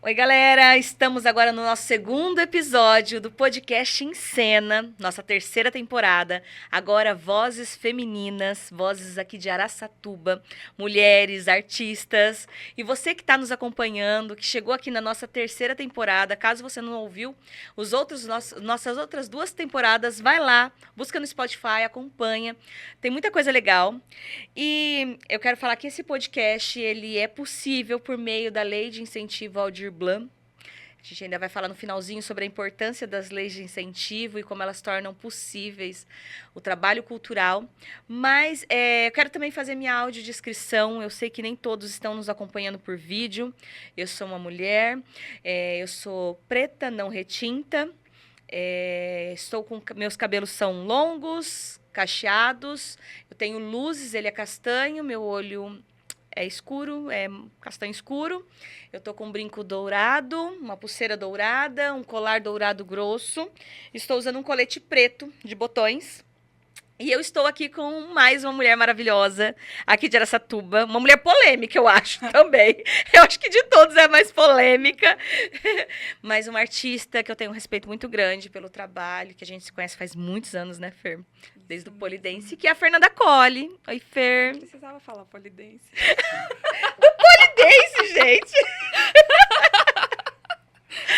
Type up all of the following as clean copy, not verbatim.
Oi, galera! Estamos agora no nosso segundo episódio do podcast Em Cena, nossa terceira temporada. Agora, vozes femininas, vozes aqui de Araçatuba, mulheres, artistas. E você que está nos acompanhando, que chegou aqui na nossa terceira temporada, caso você não ouviu nossas outras duas temporadas, vai lá, busca no Spotify, acompanha. Tem muita coisa legal. E eu quero falar que esse podcast ele é possível por meio da Lei de Incentivo ao Aldir Blanc. A gente ainda vai falar no finalzinho sobre a importância das leis de incentivo e como elas tornam possíveis o trabalho cultural. Mas eu quero também fazer minha audiodescrição. Eu sei que nem todos estão nos acompanhando por vídeo. Eu sou uma mulher, eu sou preta, não retinta. Estou com meus cabelos são longos, cacheados. Eu tenho luzes, ele é castanho, meu olho é escuro, é castanho escuro. Eu tô com um brinco dourado, uma pulseira dourada, um colar dourado grosso. Estou usando um colete preto de botões. E eu estou aqui com mais uma mulher maravilhosa aqui de Araçatuba. Uma mulher polêmica, eu acho, também. Eu acho que de todos é a mais polêmica. Mas uma artista que eu tenho um respeito muito grande pelo trabalho, que a gente se conhece faz muitos anos, né, Fer? Desde o Polidense, que é a Fernanda Colli. Oi, Fer. Precisava falar polidense. Polidense, gente!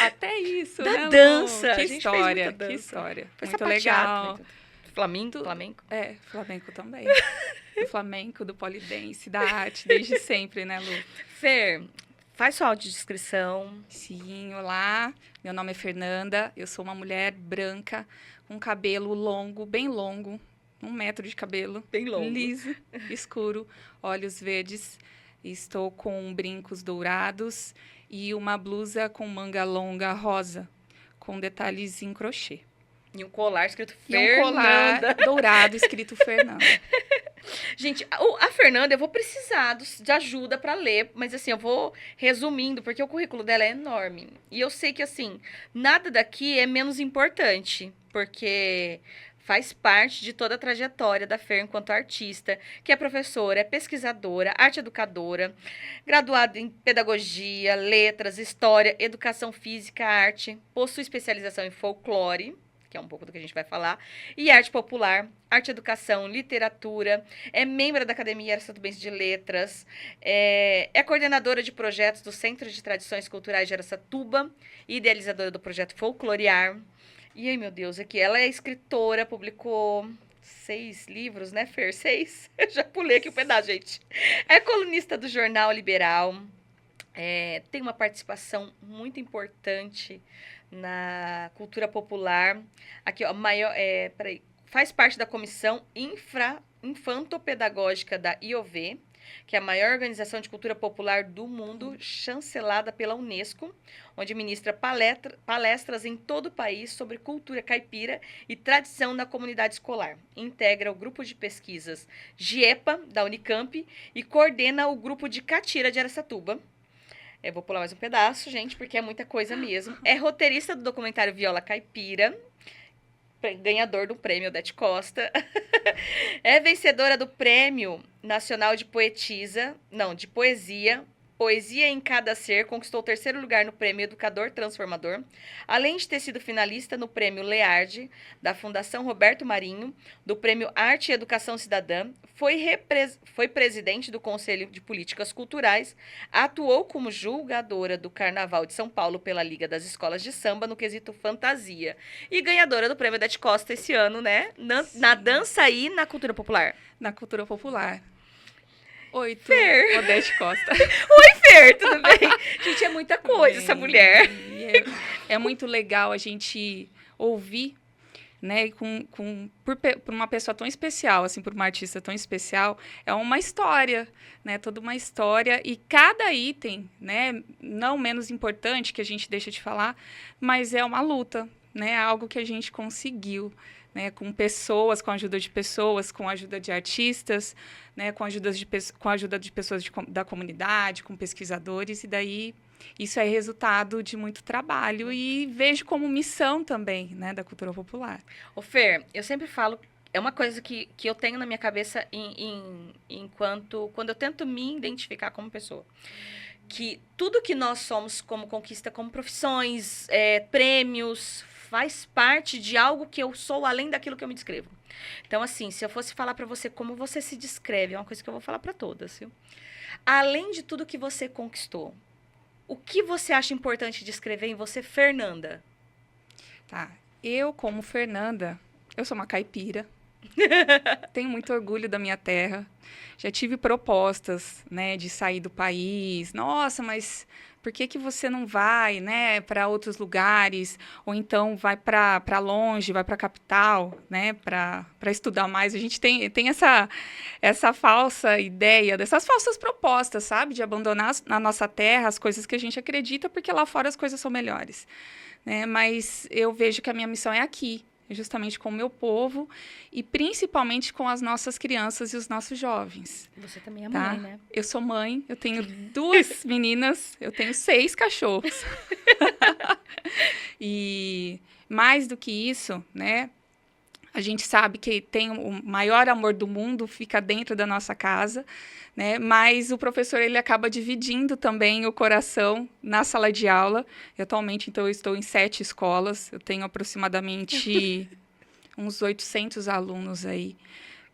Até isso, Da né, Lu? dança. A Que gente história, fez muita que dança. história. Foi Muito sapateado, legal. Flamenco? Flamenco também. Do flamenco, do polidense, da arte, desde sempre, né, Lu? Fer, faz sua audiodescrição. Sim, olá. Meu nome é Fernanda. Eu sou uma mulher branca, com cabelo longo, bem longo. 1 metro de cabelo. Bem longo. Liso, escuro, olhos verdes. Estou com brincos dourados e uma blusa com manga longa rosa, com detalhes em crochê. E um colar escrito E um colar Fernanda. dourado escrito Fernanda. Gente, a Fernanda, eu vou precisar de ajuda para ler, mas assim, eu vou resumindo, porque o currículo dela é enorme. E eu sei que, assim, nada daqui é menos importante, porque faz parte de toda a trajetória da Fer enquanto artista, que é professora, é pesquisadora, arte educadora, graduada em pedagogia, letras, história, educação física, arte, possui especialização em folclore, que é um pouco do que a gente vai falar, e arte popular, arte educação, literatura, é membro da Academia Araçatubense de Letras, é coordenadora de projetos do Centro de Tradições Culturais de Araçatuba, idealizadora do projeto Folclorear. E ai, meu Deus, aqui, ela é escritora, publicou 6 livros, né, Fer? 6? Eu já pulei aqui um pedaço, gente. É colunista do Jornal Liberal, tem uma participação muito importante na cultura popular. Aqui, ó, faz parte da comissão infantopedagógica da IOV, que é a maior organização de cultura popular do mundo, chancelada pela Unesco, onde ministra palestras em todo o país sobre cultura caipira e tradição na comunidade escolar. Integra o grupo de pesquisas GIEPA, da Unicamp, e coordena o grupo de Catira de Araçatuba. Eu vou pular mais um pedaço, gente, porque é muita coisa mesmo. É roteirista do documentário Viola Caipira, ganhador do prêmio Odete Costa. É vencedora do Prêmio Nacional de Poesia, Poesia em Cada Ser, conquistou o 3º lugar no Prêmio Educador Transformador, além de ter sido finalista no Prêmio Learde, da Fundação Roberto Marinho, do Prêmio Arte e Educação Cidadã, foi presidente do Conselho de Políticas Culturais, atuou como julgadora do Carnaval de São Paulo pela Liga das Escolas de Samba no quesito fantasia, e ganhadora do Prêmio Odete Costa esse ano, né? Na dança e na cultura popular. Na cultura popular. Oi, Fer. Odete Costa. Oi, Fer, tudo bem? Gente, é muita coisa essa mulher. É muito legal a gente ouvir, né, por uma pessoa tão especial, assim, por uma artista tão especial, é uma história, né, toda uma história, e cada item, né, não menos importante que a gente deixa de falar, mas é uma luta, né, algo que a gente conseguiu, né, com pessoas, com a ajuda de pessoas, com a ajuda de artistas, né, com a ajuda de pessoas da comunidade, com pesquisadores, e daí isso é resultado de muito trabalho e vejo como missão também, né, da cultura popular. Ô, Fer, eu sempre falo, é uma coisa que eu tenho na minha cabeça enquanto, quando eu tento me identificar como pessoa. que tudo que nós somos como conquista, como profissões, prêmios, faz parte de algo que eu sou além daquilo que eu me descrevo. Então, assim, se eu fosse falar pra você como você se descreve, é uma coisa que eu vou falar pra todas, viu? Além de tudo que você conquistou, o que você acha importante descrever em você, Fernanda? Tá. Eu, como Fernanda, eu sou uma caipira. Tenho muito orgulho da minha terra. Já tive propostas, né, de sair do país. Nossa, mas por que que você não vai, né, para outros lugares? Ou então vai para longe, vai para a capital, né, para estudar mais. A gente tem essa falsa ideia, dessas falsas propostas, sabe, de abandonar na nossa terra as coisas que a gente acredita, porque lá fora as coisas são melhores, né? Mas eu vejo que a minha missão é aqui, justamente com o meu povo e principalmente com as nossas crianças e os nossos jovens. Você também é Tá? mãe, né? Eu sou mãe, eu tenho 2 meninas, eu tenho 6 cachorros. E mais do que isso, né? A gente sabe que tem o maior amor do mundo, fica dentro da nossa casa, né? Mas o professor, ele acaba dividindo também o coração na sala de aula. E, atualmente, então, eu estou em 7 escolas. Eu tenho aproximadamente uns 800 alunos aí,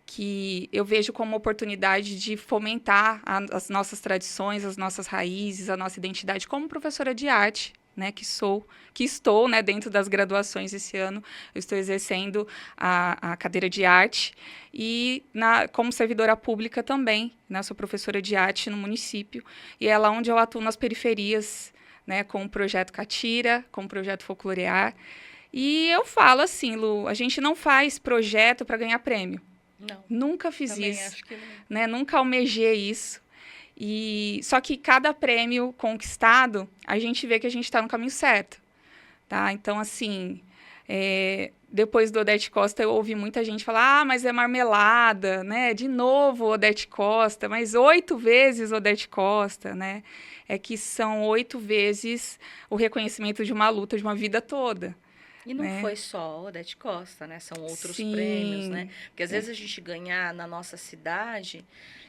que eu vejo como oportunidade de fomentar as nossas tradições, as nossas raízes, a nossa identidade como professora de arte, né, que estou, né, dentro das graduações esse ano. Eu estou exercendo a cadeira de arte e como servidora pública também, né, sou professora de arte no município, e é lá onde eu atuo nas periferias, né, com o projeto Catira, com o projeto Folclorear. E eu falo assim, Lu, a gente não faz projeto para ganhar prêmio. Não. Nunca fiz Também isso, acho que não. né? Nunca almejei isso. Só que cada prêmio conquistado, a gente vê que a gente está no caminho certo, tá? Então, assim, depois do Odete Costa, eu ouvi muita gente falar, mas é marmelada, né? De novo Odete Costa, mas 8 vezes Odete Costa, né? É que são 8 vezes o reconhecimento de uma luta de uma vida toda. E não né? foi só Odete Costa, né? São outros Sim. prêmios, né? Porque às vezes a gente ganhar na nossa cidade,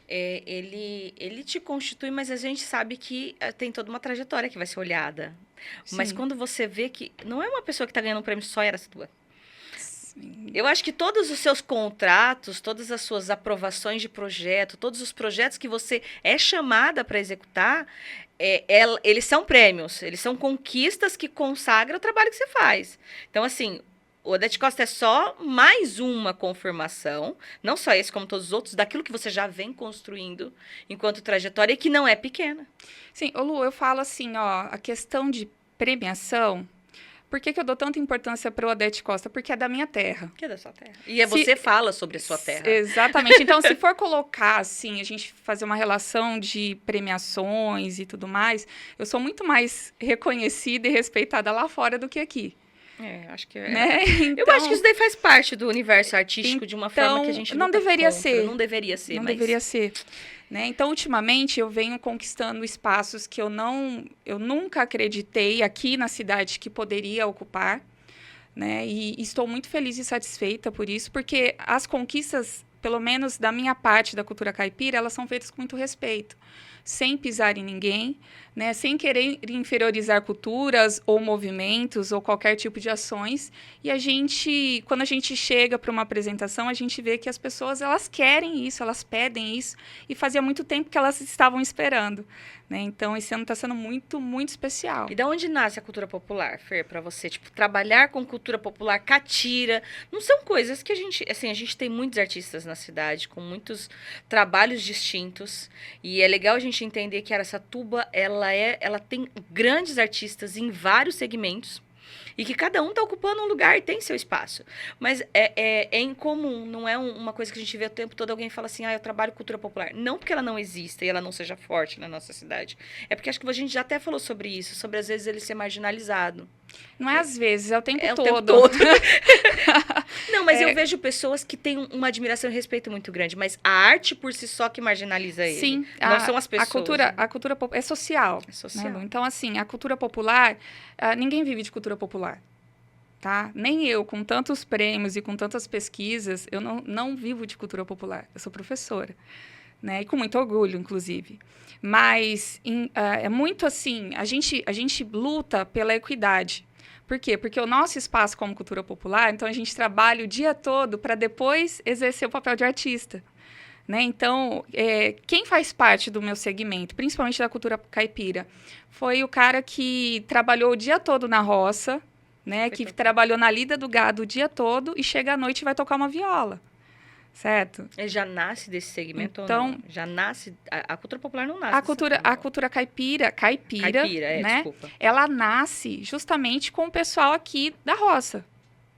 ele te constitui, mas a gente sabe que tem toda uma trajetória que vai ser olhada. Mas Sim. quando você vê que não é uma pessoa que está ganhando um prêmio só Araçatuba. Sim. Eu acho que todos os seus contratos, todas as suas aprovações de projeto, todos os projetos que você é chamada para executar, eles são prêmios, eles são conquistas que consagram o trabalho que você faz. Então, assim, o Odete Costa é só mais uma confirmação, não só esse, como todos os outros, daquilo que você já vem construindo enquanto trajetória e que não é pequena. Sim, ô Lu, eu falo assim, ó, a questão de premiação, por que eu dou tanta importância para o Odete Costa? Porque é da minha terra. Que é da sua terra. E você fala sobre a sua terra. Exatamente. Então, se for colocar, assim, a gente fazer uma relação de premiações e tudo mais, eu sou muito mais reconhecida e respeitada lá fora do que aqui. Acho que Né? Eu acho que isso daí faz parte do universo artístico de uma forma que a gente não deveria ser. Não deveria ser, Não mas... deveria ser. Né? Então, ultimamente, eu venho conquistando espaços que eu nunca acreditei aqui na cidade que poderia ocupar, né? E estou muito feliz e satisfeita por isso, porque as conquistas, pelo menos da minha parte da cultura caipira, elas são feitas com muito respeito, sem pisar em ninguém, né? Sem querer inferiorizar culturas ou movimentos ou qualquer tipo de ações. E quando a gente chega para uma apresentação, a gente vê que as pessoas, elas querem isso, elas pedem isso, e fazia muito tempo que elas estavam esperando, né? Então, esse ano está sendo muito, muito especial. E da onde nasce a cultura popular, Fer, para você? Tipo, trabalhar com cultura popular, catira, não são coisas que a gente tem muitos artistas na cidade, com muitos trabalhos distintos, e é legal a gente entender que Araçatuba, ela tem grandes artistas em vários segmentos, e que cada um está ocupando um lugar e tem seu espaço. Mas é incomum, não é uma coisa que a gente vê o tempo todo, alguém fala assim, eu trabalho cultura popular. Não porque ela não exista e ela não seja forte na nossa cidade. É porque acho que a gente já até falou sobre isso, sobre às vezes ele ser marginalizado. Não é às vezes, é o tempo todo. O tempo todo. Não, mas eu vejo pessoas que têm uma admiração e respeito muito grande, mas a arte por si só que marginaliza ele. Sim. Não são as pessoas. A cultura é social. É social. Né? Então, assim, a cultura popular, ninguém vive de cultura popular. Tá? Nem eu, com tantos prêmios e com tantas pesquisas, eu não vivo de cultura popular. Eu sou professora. né? E com muito orgulho, inclusive. Mas é muito assim, a gente luta pela equidade. Por quê? Porque o nosso espaço como cultura popular, então a gente trabalha o dia todo para depois exercer o papel de artista. Né? Então, quem faz parte do meu segmento, principalmente da cultura caipira, foi o cara que trabalhou o dia todo na roça, né? Que trabalhou na lida do gado o dia todo e chega à noite e vai tocar uma viola. Certo? Ele já nasce desse segmento então, ou não? Já nasce... A cultura popular não nasce. A cultura caipira, né? Desculpa. Ela nasce justamente com o pessoal aqui da roça.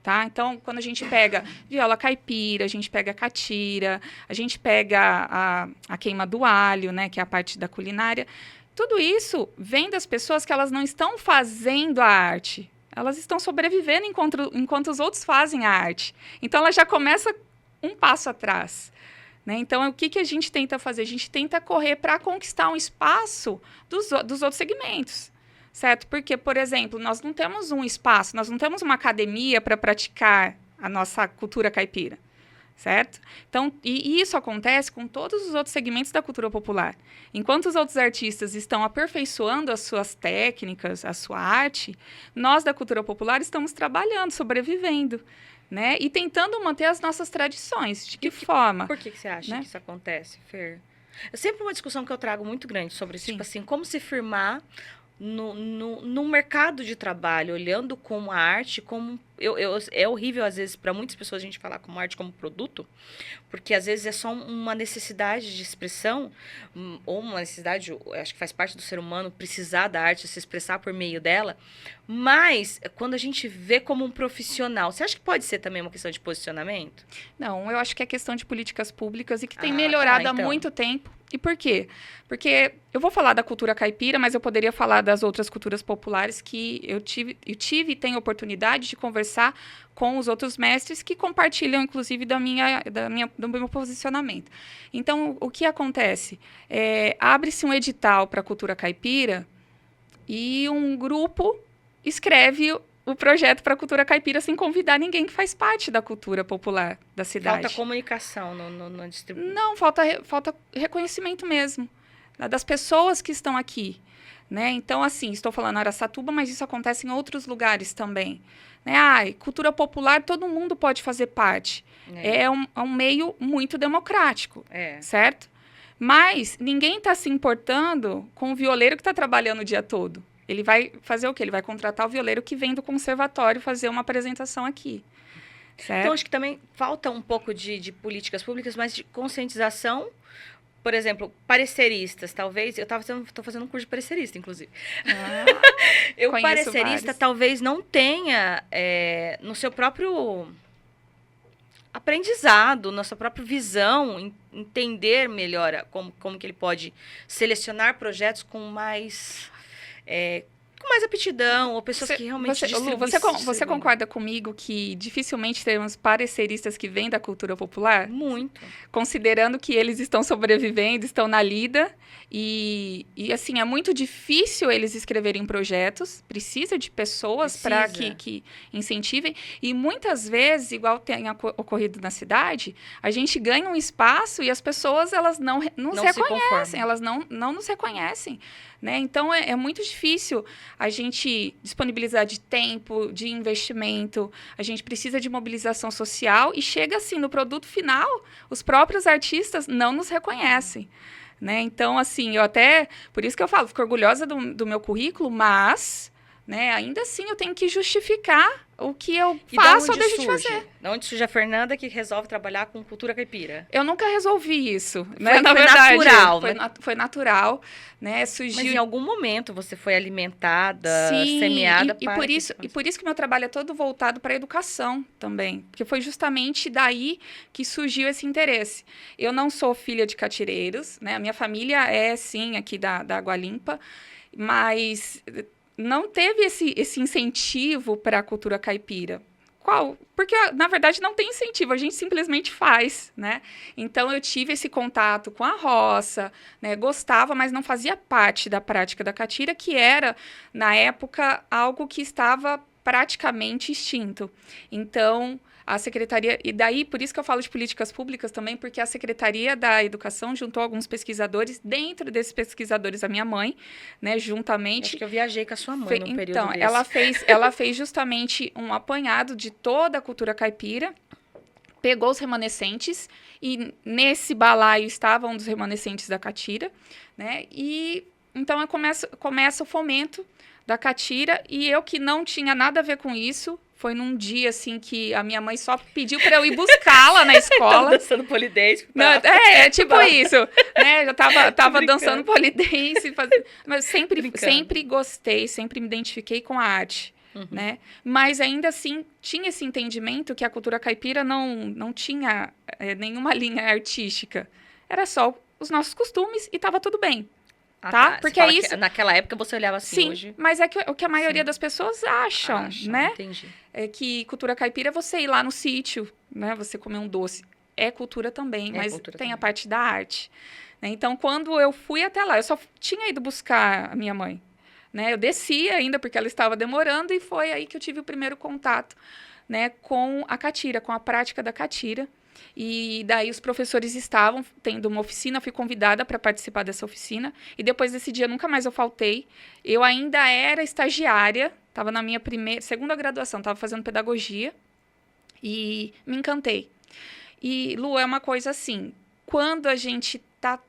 Tá? Então, quando a gente pega viola caipira, a gente pega a catira, a gente pega a queima do alho, né? Que é a parte da culinária. Tudo isso vem das pessoas que elas não estão fazendo a arte. Elas estão sobrevivendo enquanto os outros fazem a arte. Então, ela já começa um passo atrás. Né? Então, o que a gente tenta fazer? A gente tenta correr para conquistar um espaço dos outros segmentos. Certo? Porque, por exemplo, nós não temos um espaço, nós não temos uma academia para praticar a nossa cultura caipira. Certo? Então, e isso acontece com todos os outros segmentos da cultura popular. Enquanto os outros artistas estão aperfeiçoando as suas técnicas, a sua arte, nós da cultura popular estamos trabalhando, sobrevivendo. Né? E tentando manter as nossas tradições. De que forma? Por que você acha que isso acontece, Fer? É sempre uma discussão que eu trago muito grande sobre isso, tipo assim, como se firmar no mercado de trabalho, olhando como a arte, como... é horrível, às vezes, para muitas pessoas a gente falar como arte como produto, porque às vezes é só uma necessidade de expressão, ou uma necessidade, acho que faz parte do ser humano, precisar da arte, se expressar por meio dela, mas quando a gente vê como um profissional, você acha que pode ser também uma questão de posicionamento? Não, eu acho que é questão de políticas públicas e que tem melhorado há muito tempo. E por quê? Porque eu vou falar da cultura caipira, mas eu poderia falar das outras culturas populares que eu tive e tenho oportunidade de conversar com os outros mestres que compartilham, inclusive, do meu posicionamento. Então, o que acontece? Abre-se um edital para a cultura caipira e um grupo escreve o projeto para a cultura caipira sem convidar ninguém que faz parte da cultura popular da cidade. Falta comunicação no distribuidor. Não, falta reconhecimento mesmo das pessoas que estão aqui. Né? Então, assim, estou falando Araçatuba, mas isso acontece em outros lugares também. Né? Cultura popular, todo mundo pode fazer parte. É um meio muito democrático, certo? Mas ninguém está se importando com o violeiro que está trabalhando o dia todo. Ele vai fazer o quê? Ele vai contratar o violeiro que vem do conservatório fazer uma apresentação aqui. Certo? Então, acho que também falta um pouco de políticas públicas, mas de conscientização. Por exemplo, pareceristas, talvez... Estou fazendo um curso de parecerista, inclusive. O parecerista vários. Talvez não tenha no seu próprio aprendizado, na sua própria visão, entender melhor como que ele pode selecionar projetos com mais aptidão, ou pessoas que realmente Você concorda comigo que dificilmente temos pareceristas que vêm da cultura popular? Muito. Considerando que eles estão sobrevivendo, estão na lida, e assim, é muito difícil eles escreverem projetos, precisa de pessoas para que incentivem, e muitas vezes, igual tem ocorrido na cidade, a gente ganha um espaço e as pessoas elas não se reconhecem, elas não nos reconhecem. Né? Então, é muito difícil a gente disponibilizar de tempo, de investimento, a gente precisa de mobilização social e chega assim, no produto final, os próprios artistas não nos reconhecem. Né? Então, assim, por isso que eu falo, fico orgulhosa do meu currículo, mas... Né? Ainda assim, eu tenho que justificar o que eu faço ou deixo de fazer. De onde surge a Fernanda que resolve trabalhar com cultura caipira? Eu nunca resolvi isso. Né? Na verdade, natural. Foi natural. Né? Surgiu... Mas em algum momento você foi alimentada, semeada e por isso que meu trabalho é todo voltado para a educação também. Porque foi justamente daí que surgiu esse interesse. Eu não sou filha de catireiros. Né? A minha família é, sim, aqui da Água Limpa. Mas... não teve esse incentivo para a cultura caipira. Qual? Porque, na verdade, não tem incentivo, a gente simplesmente faz, né? Então, eu tive esse contato com a roça, né? Gostava, mas não fazia parte da prática da catira, que era, na época, algo que estava praticamente extinto. Então, a secretaria, e daí por isso que eu falo de políticas públicas também, porque a Secretaria da Educação juntou alguns pesquisadores, dentro desses pesquisadores a minha mãe, né, juntamente. Acho que eu viajei com a sua mãe num período desse. Ela fez justamente um apanhado de toda a cultura caipira, pegou os remanescentes, e nesse balaio estava um dos remanescentes da catira, né, e então começa o fomento da catira, e eu que não tinha nada a ver com isso. Foi num dia, assim, que a minha mãe só pediu para eu ir buscá-la na escola. Tava dançando polidense. Tipo isso, né? Eu tava dançando polidense, mas sempre gostei, sempre me identifiquei com a arte, né? Mas ainda assim, tinha esse entendimento que a cultura caipira não tinha nenhuma linha artística. Era só os nossos costumes e tava tudo bem. Tá? Porque é isso. Naquela época você olhava assim. Sim, hoje. Mas é o que a maioria das pessoas acham, né? Entendi. É que cultura caipira é você ir lá no sítio, né? Você comer um doce. É cultura também, mas cultura tem também. a parte da arte, né? Então, quando eu fui até lá, eu só tinha ido buscar a minha mãe, né? Eu desci ainda porque ela estava demorando, e foi aí que eu tive o primeiro contato, né, com a catira, com a prática da catira. E daí os professores estavam tendo uma oficina, fui convidada para participar dessa oficina, e depois desse dia nunca mais eu faltei. Eu ainda era estagiária, estava na minha segunda graduação, estava fazendo pedagogia, e me encantei. E, Lu, é uma coisa assim, quando a gente está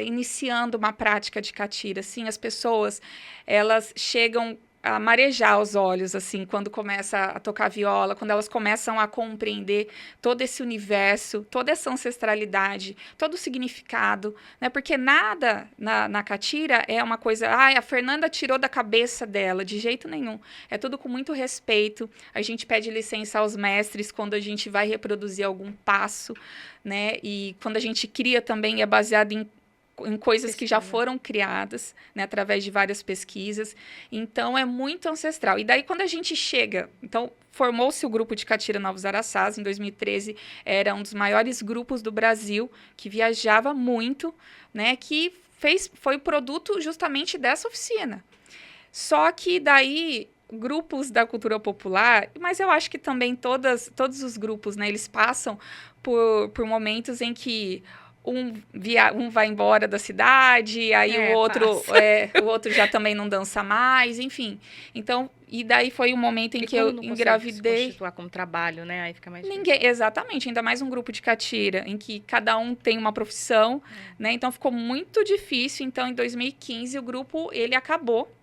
iniciando uma prática de catira, assim, as pessoas, elas chegam a marejar os olhos, assim, quando começa a tocar viola, quando elas começam a compreender todo esse universo, toda essa ancestralidade, todo o significado, né? Porque nada na catira é uma coisa, a Fernanda tirou da cabeça dela, de jeito nenhum. É tudo com muito respeito. A gente pede licença aos mestres quando a gente vai reproduzir algum passo, né? E quando a gente cria também é baseado em coisas que já foram criadas, né, através de várias pesquisas. Então, é muito ancestral. E daí, quando a gente chega... Então, formou-se o grupo de Catira Novos Araçás. Em 2013, era um dos maiores grupos do Brasil, que viajava muito, né, que foi o produto justamente dessa oficina. Só que daí... grupos da cultura popular, mas eu acho que também todos os grupos, né, eles passam por momentos em que um vai embora da cidade, aí o outro já também não dança mais, enfim. Então, e daí foi um momento em que eu engravidei. Se constituir como trabalho, né? Aí fica mais Exatamente, ainda mais um grupo de catira, em que cada um tem uma profissão, né? Então, ficou muito difícil. Então, em 2015, o grupo, ele acabou.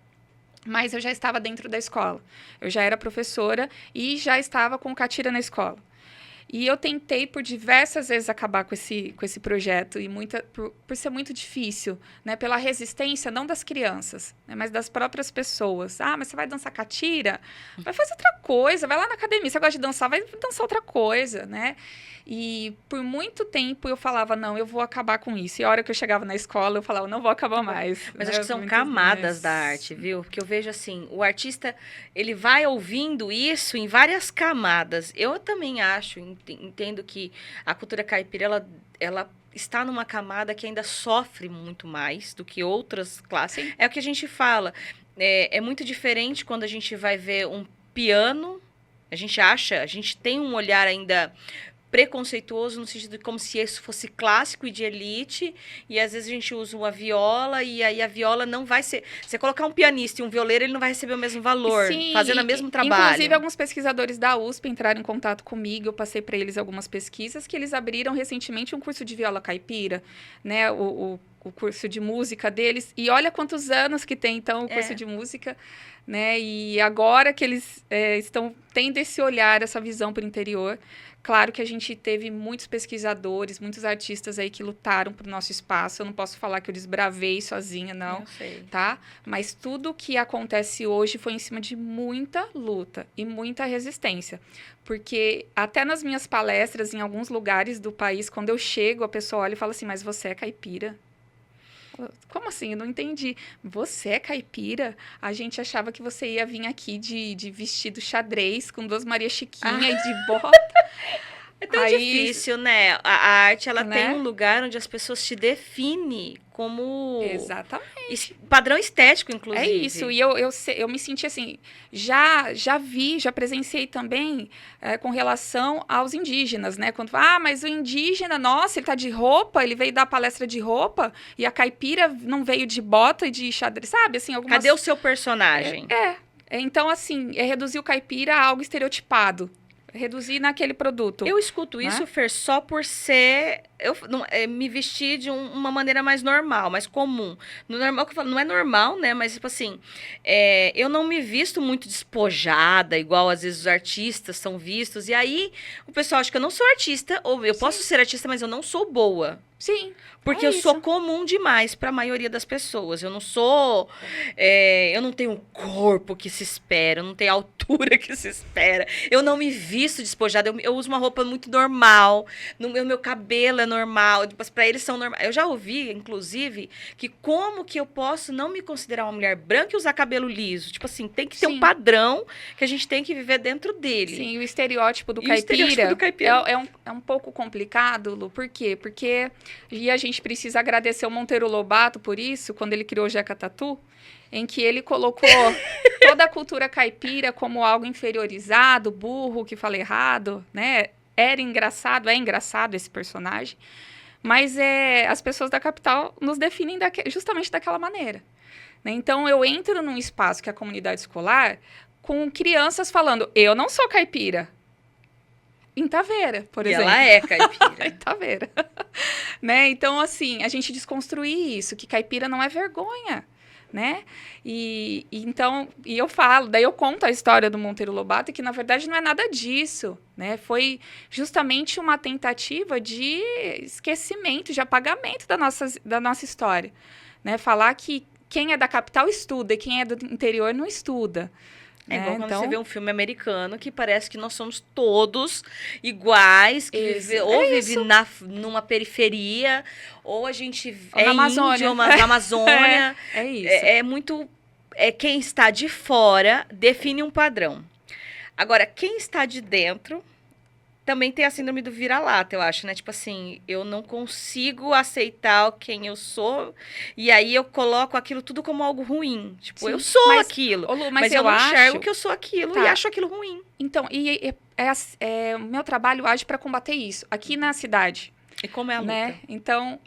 Mas eu já estava dentro da escola. Eu já era professora e já estava com catira na escola. E eu tentei por diversas vezes acabar com esse projeto, e por ser muito difícil, né? Pela resistência, não das crianças, né? Mas das próprias pessoas. Mas você vai dançar catira? Vai fazer outra coisa, vai lá na academia. Você gosta de dançar, vai dançar outra coisa, né? E por muito tempo eu falava, não, eu vou acabar com isso. E a hora que eu chegava na escola, eu falava, não vou acabar mais. Mas acho que são camadas da arte, viu? Porque eu vejo assim, o artista, ele vai ouvindo isso em várias camadas. Eu também acho, entendo que a cultura caipira, ela está numa camada que ainda sofre muito mais do que outras classes. Sim. É o que a gente fala. É muito diferente quando a gente vai ver um piano, a gente tem um olhar ainda preconceituoso, no sentido de como se isso fosse clássico e de elite, e às vezes a gente usa uma viola, e aí a viola não vai ser... Você colocar um pianista e um violeiro, ele não vai receber o mesmo valor, sim, fazendo o mesmo trabalho. Inclusive, alguns pesquisadores da USP entraram em contato comigo, eu passei para eles algumas pesquisas, que eles abriram recentemente um curso de viola caipira, né, o curso de música deles, e olha quantos anos que tem, então, o curso de música, né, e agora que eles estão tendo esse olhar, essa visão para o interior. Claro que a gente teve muitos pesquisadores, muitos artistas aí que lutaram pro nosso espaço. Eu não posso falar que eu desbravei sozinha, não. Eu sei. Tá? Mas tudo que acontece hoje foi em cima de muita luta e muita resistência. Porque até nas minhas palestras, em alguns lugares do país, quando eu chego, a pessoa olha e fala assim, mas você é caipira? Como assim? Eu não entendi. Você é caipira? A gente achava que você ia vir aqui de vestido xadrez, com 2 Maria Chiquinha e de bota. É tão Aí, difícil, né? A arte, ela né? tem um lugar onde as pessoas te definem como Exatamente. padrão estético, É isso, inclusive. e eu me senti assim, já presenciei também com relação aos indígenas, né? Quando, mas o indígena, nossa, ele tá de roupa, ele veio dar palestra de roupa, e a caipira não veio de bota e de xadrez, sabe? Assim, algumas... Cadê o seu personagem? Então, assim, reduzir o caipira a algo estereotipado. Reduzir naquele produto, Eu escuto né? isso, Fer, só por ser. Me vestir de uma maneira mais normal, mais comum. No normal que eu falo, não é normal, né? Mas, tipo assim, eu não me visto muito despojada, igual às vezes os artistas são vistos. E aí o pessoal acha que eu não sou artista, ou eu posso ser artista, mas eu não sou boa. Sim. Porque eu sou comum demais para a maioria das pessoas. Eu não sou. Eu não tenho um corpo que se espera, eu não tenho a altura que se espera. Eu não me visto despojada, eu uso uma roupa muito normal. Meu cabelo é normal. Para eles são normais. Eu já ouvi, inclusive, que como que eu posso não me considerar uma mulher branca e usar cabelo liso? Tipo assim, tem que ter um padrão que a gente tem que viver dentro dele. Sim, o estereótipo do caipira, é um pouco complicado, Lu. Por quê? Porque a gente precisa agradecer o Monteiro Lobato por isso, quando ele criou o Jeca Tatu, em que ele colocou toda a cultura caipira como algo inferiorizado, burro, que fala errado, né? É engraçado esse personagem, mas as pessoas da capital nos definem justamente daquela maneira, né? Então, eu entro num espaço que é a comunidade escolar com crianças falando, eu não sou caipira. Em Taveira, por exemplo. Ela é caipira. Em Taveira. Né? Então, assim, a gente desconstruir isso, que caipira não é vergonha, né? Então, daí eu conto a história do Monteiro Lobato, que na verdade não é nada disso, né? Foi justamente uma tentativa de esquecimento, de apagamento da nossa história, né? Falar que quem é da capital estuda e quem é do interior não estuda. É igual quando você vê um filme americano que parece que nós somos todos iguais, que vive numa periferia, ou a gente ou na Amazônia. índio, ou na Amazônia. É isso. É muito... quem está de fora define um padrão. Agora, quem está de dentro também tem a síndrome do vira-lata, eu acho, né? Tipo assim, eu não consigo aceitar quem eu sou, e aí eu coloco aquilo tudo como algo ruim. Tipo, sim, eu sou aquilo, Lu, mas eu não enxergo que eu sou aquilo e acho aquilo ruim. Então, o meu trabalho age para combater isso, aqui na cidade. E como é a luta? Né? Então...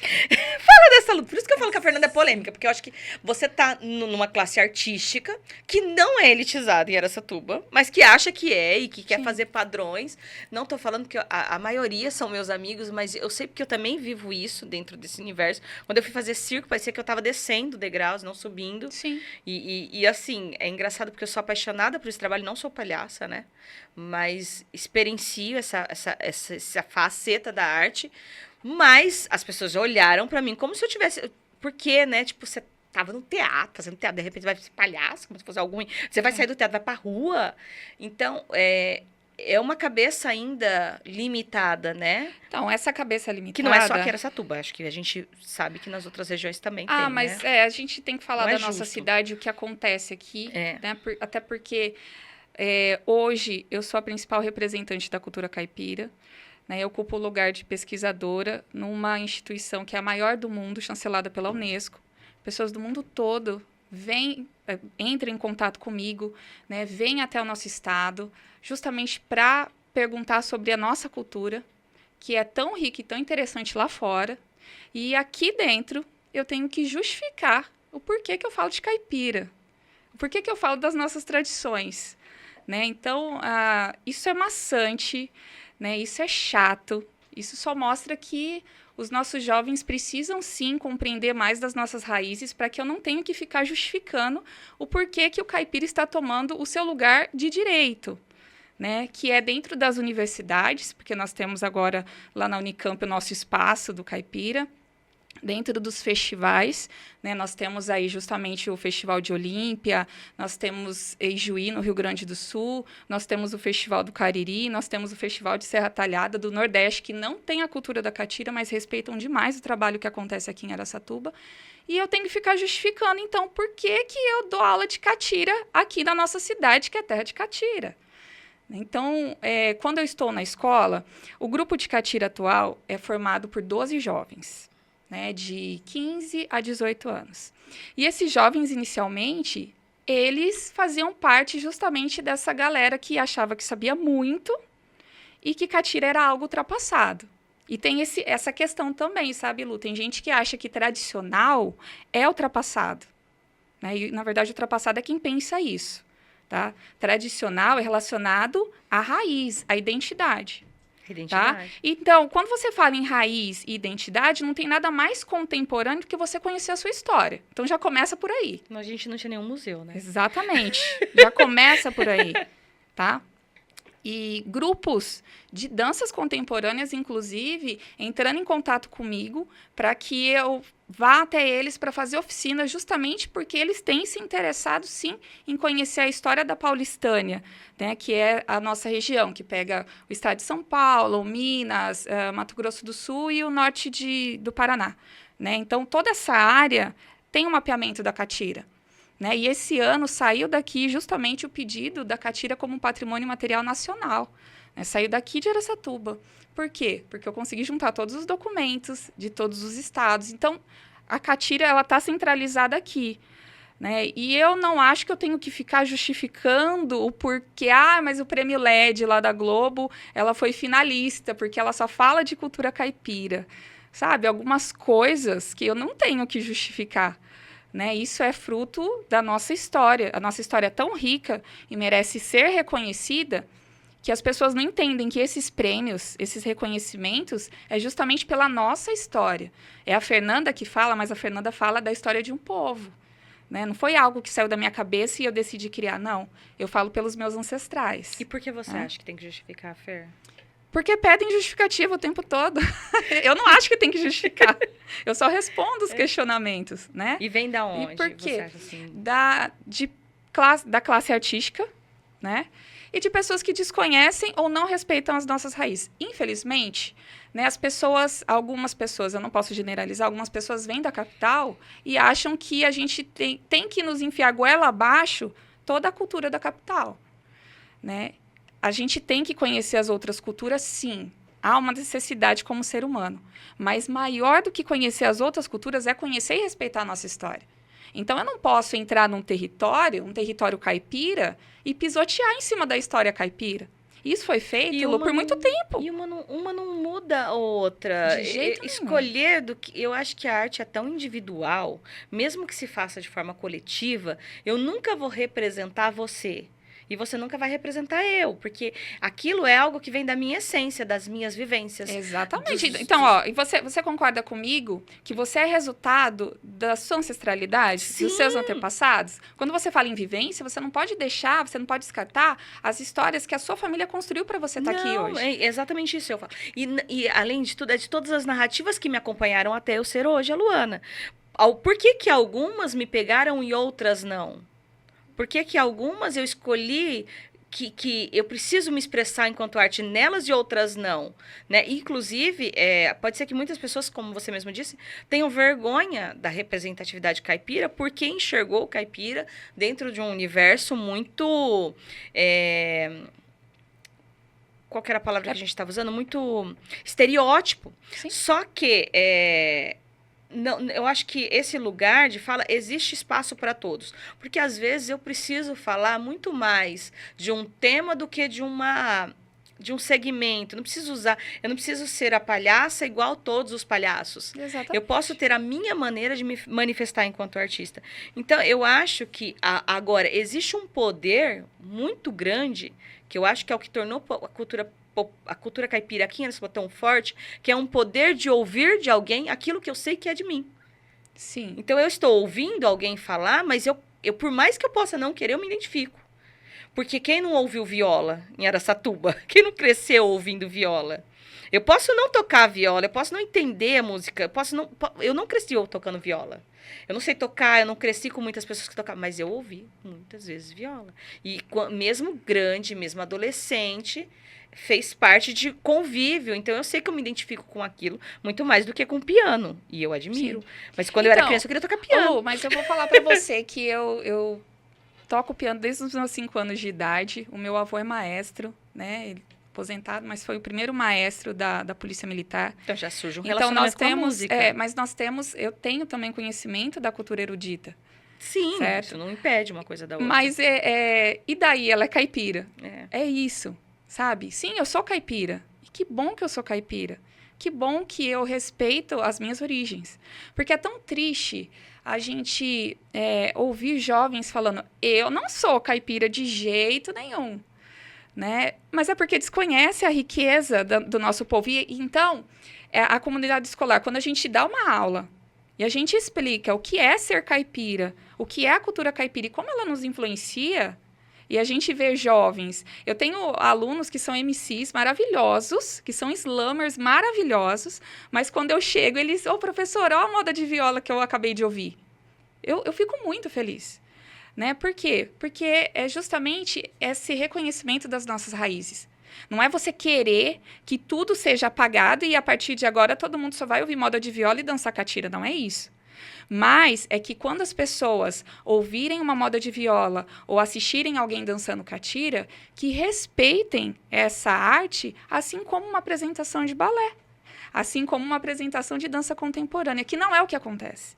Fala dessa luta. Por isso que eu falo que a Fernanda é polêmica, porque eu acho que você tá numa classe artística que não é elitizada em Araçatuba, mas que acha que é e que quer fazer padrões. Não tô falando que a maioria são meus amigos, mas eu sei porque eu também vivo isso dentro desse universo. Quando eu fui fazer circo, parecia que eu tava descendo degraus, não subindo. Sim. E assim, é engraçado porque eu sou apaixonada por esse trabalho, não sou palhaça, né? Mas experiencio essa faceta da arte. Mas as pessoas olharam pra mim como se eu tivesse... Porque, né? Tipo, você tava no teatro, fazendo teatro. De repente vai ser palhaço, como se fosse algo ruim. Você vai sair do teatro, vai pra rua. Então, é uma cabeça ainda limitada, né? Então, essa cabeça limitada... Que não é só aqui em Araçatuba. Acho que a gente sabe que nas outras regiões também tem, mas né? a gente tem que falar da nossa cidade, o que acontece aqui. Né? Até porque hoje eu sou a principal representante da cultura caipira. Eu ocupo o lugar de pesquisadora numa instituição que é a maior do mundo, chancelada pela Unesco. Pessoas do mundo todo entram em contato comigo, né, vêm até o nosso estado, justamente para perguntar sobre a nossa cultura, que é tão rica e tão interessante lá fora. E aqui dentro, eu tenho que justificar o porquê que eu falo de caipira, o porquê que eu falo das nossas tradições. Né? Então, isso é maçante, né? Isso é chato, isso só mostra que os nossos jovens precisam sim compreender mais das nossas raízes para que eu não tenha que ficar justificando o porquê que o caipira está tomando o seu lugar de direito, né? Que é dentro das universidades, porque nós temos agora lá na Unicamp o nosso espaço do caipira. Dentro dos festivais, né, nós temos aí justamente o Festival de Olímpia, nós temos Ijuí, no Rio Grande do Sul, nós temos o Festival do Cariri, nós temos o Festival de Serra Talhada do Nordeste, que não tem a cultura da catira, mas respeitam demais o trabalho que acontece aqui em Araçatuba. E eu tenho que ficar justificando, então, por que que eu dou aula de catira aqui na nossa cidade, que é terra de catira? Então, quando eu estou na escola, o grupo de catira atual é formado por 12 jovens, né, de 15 a 18 anos. E esses jovens, inicialmente, eles faziam parte justamente dessa galera que achava que sabia muito e que catira era algo ultrapassado. E tem essa questão também, sabe, Lu? Tem gente que acha que tradicional é ultrapassado, né? E, na verdade, ultrapassado é quem pensa isso, tá? Tradicional é relacionado à raiz, à identidade. Tá? Então, quando você fala em raiz e identidade, não tem nada mais contemporâneo do que você conhecer a sua história. Então, já começa por aí. A gente não tinha nenhum museu, né? Exatamente. Já começa por aí, tá? E grupos de danças contemporâneas, inclusive, entrando em contato comigo para que eu vá até eles para fazer oficina, justamente porque eles têm se interessado, sim, em conhecer a história da Paulistânia, né, que é a nossa região, que pega o estado de São Paulo, Minas, Mato Grosso do Sul e o norte do Paraná, né? Então, toda essa área tem um mapeamento da catira. Né? E esse ano saiu daqui justamente o pedido da catira como um patrimônio material nacional. Né? Saiu daqui de Araçatuba. Por quê? Porque eu consegui juntar todos os documentos de todos os estados. Então, a catira está centralizada aqui. Né? E eu não acho que eu tenho que ficar justificando o porquê. Mas o prêmio LED lá da Globo, ela foi finalista, porque ela só fala de cultura caipira. Sabe? Algumas coisas que eu não tenho que justificar. Né? Isso é fruto da nossa história. A nossa história é tão rica e merece ser reconhecida que as pessoas não entendem que esses prêmios, esses reconhecimentos, é justamente pela nossa história. É a Fernanda que fala, mas a Fernanda fala da história de um povo. Né? Não foi algo que saiu da minha cabeça e eu decidi criar, não. Eu falo pelos meus ancestrais. E por que você acha que tem que justificar, Fer? Porque pedem justificativa o tempo todo. Eu não acho que tem que justificar. Eu só respondo os questionamentos, né? E vem da onde? E por quê? Você acha assim? Da classe artística, né? E de pessoas que desconhecem ou não respeitam as nossas raízes. Infelizmente, né, algumas pessoas, eu não posso generalizar, algumas pessoas vêm da capital e acham que a gente tem que nos enfiar goela abaixo toda a cultura da capital, né? A gente tem que conhecer as outras culturas, sim. Há uma necessidade como ser humano. Mas maior do que conhecer as outras culturas é conhecer e respeitar a nossa história. Então, eu não posso entrar num território caipira, e pisotear em cima da história caipira. Isso foi feito, Lu, por muito tempo. E uma não muda a outra. De jeito nenhum. Escolher eu acho que a arte é tão individual, mesmo que se faça de forma coletiva, eu nunca vou representar você. E você nunca vai representar eu, porque aquilo é algo que vem da minha essência, das minhas vivências. Exatamente. Então, e você concorda comigo que você é resultado da sua ancestralidade, Sim. Dos seus antepassados? Quando você fala em vivência, você não pode descartar as histórias que a sua família construiu para você estar aqui hoje. É exatamente isso que eu falo. E além de tudo, é de todas as narrativas que me acompanharam até eu ser hoje a Luana. Por que algumas me pegaram e outras não? Por que algumas eu escolhi que eu preciso me expressar enquanto arte nelas e outras não? Né? Inclusive, pode ser que muitas pessoas, como você mesmo disse, tenham vergonha da representatividade caipira porque enxergou o caipira dentro de um universo muito... qual que era a palavra que a gente estava usando? Muito estereótipo. Sim. Só que... Não, eu acho que esse lugar de fala, existe espaço para todos. Porque, às vezes, eu preciso falar muito mais de um tema do que de um segmento. Eu não preciso ser a palhaça igual todos os palhaços. Exatamente. Eu posso ter a minha maneira de me manifestar enquanto artista. Então, eu acho que, agora, existe um poder muito grande, que eu acho que é o que tornou a cultura caipira aqui em Araçatuba tão forte, que é um poder de ouvir de alguém aquilo que eu sei que é de mim. Sim. Então, eu estou ouvindo alguém falar, mas eu por mais que eu possa não querer, eu me identifico. Porque quem não ouviu viola em Araçatuba? Quem não cresceu ouvindo viola? Eu posso não tocar viola, eu posso não entender a música, eu não cresci tocando viola. Eu não sei tocar, eu não cresci com muitas pessoas que tocavam, mas eu ouvi muitas vezes viola. E mesmo grande, mesmo adolescente, fez parte de convívio, então eu sei que eu me identifico com aquilo muito mais do que com piano, e eu admiro. Sim. Mas quando eu era criança, eu queria tocar piano. Mas eu vou falar pra você que eu toco piano desde os meus 5 anos de idade. O meu avô é maestro, né? Ele é aposentado, mas foi o primeiro maestro da Polícia Militar. Então já surge um Então relacionamento nós temos, com a música. mas eu tenho também conhecimento da cultura erudita. Sim, certo? isso não impede uma coisa da outra. Mas e daí? Ela é caipira. É. É isso, sabe? Sim, eu sou caipira. E que bom que eu sou caipira. Que bom que eu respeito as minhas origens. Porque é tão triste a gente ouvir jovens falando, eu não sou caipira de jeito nenhum. Né? Mas é porque desconhece a riqueza do nosso povo. E então, a comunidade escolar, quando a gente dá uma aula e a gente explica o que é ser caipira, o que é a cultura caipira e como ela nos influencia, e a gente vê jovens... Eu tenho alunos que são MCs maravilhosos, que são slammers maravilhosos, mas quando eu chego, eles... Ô, professor, ó a moda de viola que eu acabei de ouvir. Eu fico muito feliz. Né? Por quê? Porque é justamente esse reconhecimento das nossas raízes. Não é você querer que tudo seja apagado e a partir de agora todo mundo só vai ouvir moda de viola e dançar catira. Não é isso. Mas é que quando as pessoas ouvirem uma moda de viola ou assistirem alguém dançando catira, que respeitem essa arte, assim como uma apresentação de balé, assim como uma apresentação de dança contemporânea, que não é o que acontece.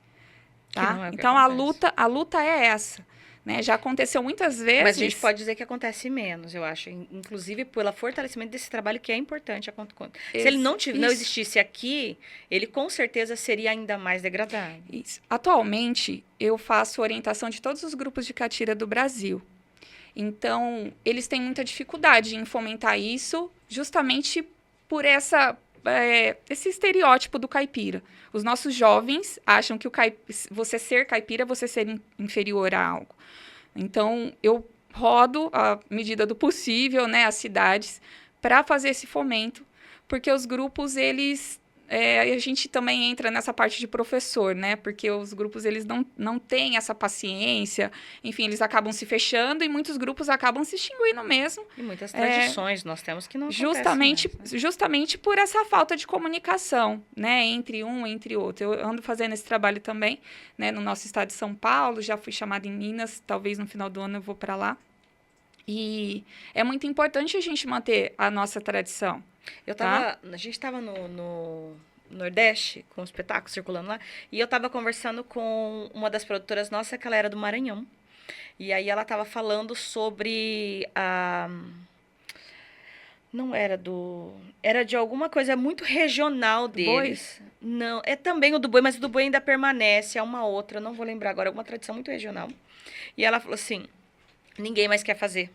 Tá? Então a luta é essa. Né? Já aconteceu muitas vezes... Mas a gente pode dizer que acontece menos, eu acho. Inclusive, pelo fortalecimento desse trabalho que é importante. Se ele não existisse aqui, ele com certeza seria ainda mais degradado. Isso. Atualmente, eu faço orientação de todos os grupos de catira do Brasil. Então, eles têm muita dificuldade em fomentar isso, justamente por esse estereótipo do caipira. Os nossos jovens acham que você ser caipira, você ser inferior a algo. Então, eu rodo, à medida do possível, né, as cidades, para fazer esse fomento, porque os grupos, eles... a gente também entra nessa parte de professor, né? Porque os grupos, eles não têm essa paciência, enfim, eles acabam se fechando e muitos grupos acabam se extinguindo mesmo. E muitas tradições nós temos que não justamente por essa falta de comunicação, né? Entre um e entre outro. Eu ando fazendo esse trabalho também, né? No nosso estado de São Paulo, já fui chamada em Minas, talvez no final do ano eu vou para lá. E é muito importante a gente manter a nossa tradição. A gente estava no Nordeste, com o espetáculo circulando lá, e eu estava conversando com uma das produtoras nossas, que ela era do Maranhão. E aí ela estava falando sobre não era era de alguma coisa muito regional deles. Boi? Não, é também o do boi, mas o do boi ainda permanece, é uma outra, não vou lembrar agora, alguma tradição muito regional. E ela falou assim, ninguém mais quer fazer.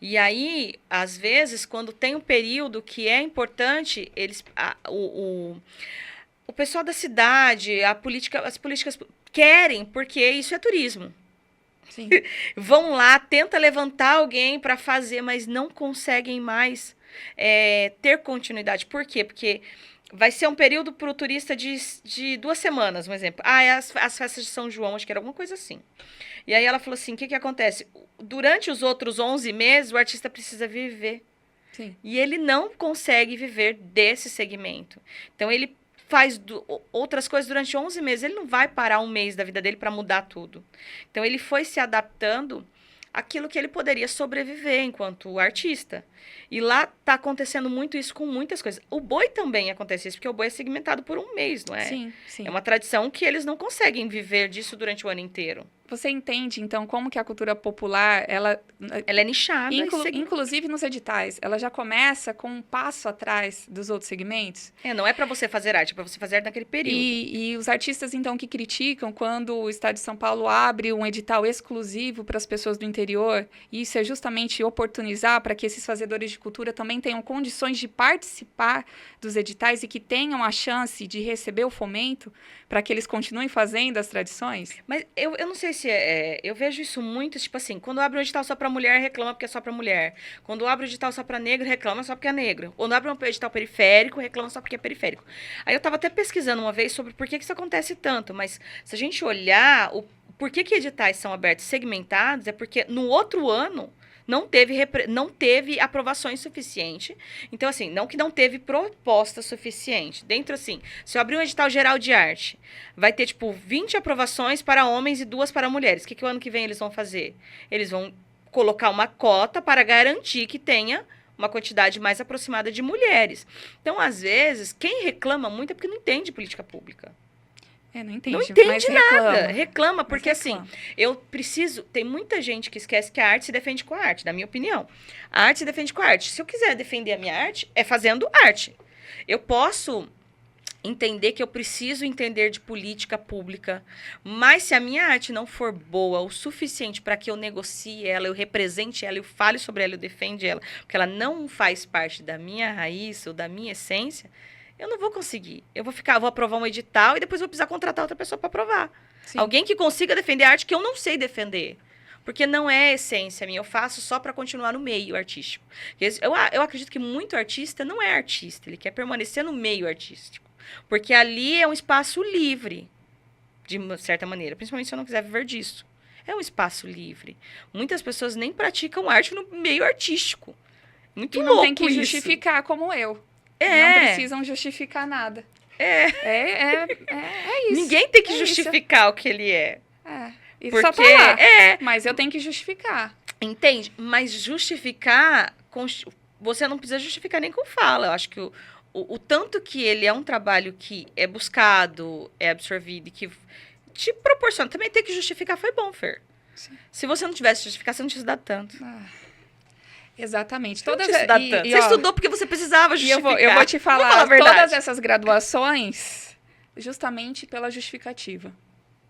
E aí, às vezes, quando tem um período que é importante, o pessoal da cidade, as políticas querem, porque isso é turismo. Sim. Vão lá, tenta levantar alguém para fazer, mas não conseguem mais ter continuidade. Por quê? Porque vai ser um período para o turista de 2 semanas, um exemplo. As festas de São João, acho que era alguma coisa assim. E aí ela falou assim, o que acontece? Durante os outros 11 meses, o artista precisa viver. Sim. E ele não consegue viver desse segmento. Então, ele faz outras coisas durante 11 meses. Ele não vai parar um mês da vida dele para mudar tudo. Então, ele foi se adaptando àquilo que ele poderia sobreviver enquanto artista. E lá está acontecendo muito isso com muitas coisas. O boi também acontece isso, porque o boi é segmentado por um mês, não é? Sim, sim. É uma tradição que eles não conseguem viver disso durante o ano inteiro. Você entende, então, como que a cultura popular, ela é nichada. Inclusive nos editais, ela já começa com um passo atrás dos outros segmentos. Não é para você fazer arte, é para você fazer arte naquele período. E os artistas, então, que criticam quando o Estado de São Paulo abre um edital exclusivo para as pessoas do interior, isso é justamente oportunizar para que esses fazedores de cultura também tenham condições de participar dos editais e que tenham a chance de receber o fomento para que eles continuem fazendo as tradições? Mas eu não sei se eu vejo isso muito, tipo assim, quando abre um edital só para mulher, reclama porque é só para mulher. Quando abre um edital só para negro, reclama só porque é negro. Quando abre um edital periférico, reclama só porque é periférico. Aí eu estava até pesquisando uma vez sobre por que isso acontece tanto, mas se a gente olhar por que editais são abertos segmentados, é porque no outro ano não teve aprovações suficiente. Então, assim, não que não teve proposta suficiente. Dentro, assim, se eu abrir um edital geral de arte, vai ter, tipo, 20 aprovações para homens e 2 para mulheres. O que o ano que vem eles vão fazer? Eles vão colocar uma cota para garantir que tenha uma quantidade mais aproximada de mulheres. Então, às vezes, quem reclama muito é porque não entende política pública. Não entende. Não entende mas nada. Reclama, porque reclama. assim, eu preciso. Tem muita gente que esquece que a arte se defende com a arte, na minha opinião. A arte se defende com a arte. Se eu quiser defender a minha arte, é fazendo arte. Eu posso entender que eu preciso entender de política pública, mas se a minha arte não for boa o suficiente para que eu negocie ela, eu represente ela, eu fale sobre ela, eu defenda ela, porque ela não faz parte da minha raiz ou da minha essência, eu não vou conseguir. Eu vou aprovar um edital e depois vou precisar contratar outra pessoa para aprovar. Sim. Alguém que consiga defender a arte que eu não sei defender. Porque não é essência minha. Eu faço só para continuar no meio artístico. Eu acredito que muito artista não é artista. Ele quer permanecer no meio artístico. Porque ali é um espaço livre, de uma certa maneira. Principalmente se eu não quiser viver disso. É um espaço livre. Muitas pessoas nem praticam arte no meio artístico. Muito louco isso. E não tem que justificar como eu. Não precisam justificar nada. É isso. Ninguém tem que justificar o que ele é. Porque só tá lá. Mas eu tenho que justificar. Entende? Mas justificar, você não precisa justificar nem com fala. Eu acho que o tanto que ele é um trabalho que é buscado, é absorvido e que te proporciona. Também ter que justificar foi bom, Fer. Sim. Se você não tivesse justificar, você não tinha estudado tanto. Exatamente. Você estudou porque você precisava justificar. Eu vou te falar todas essas graduações justamente pela justificativa.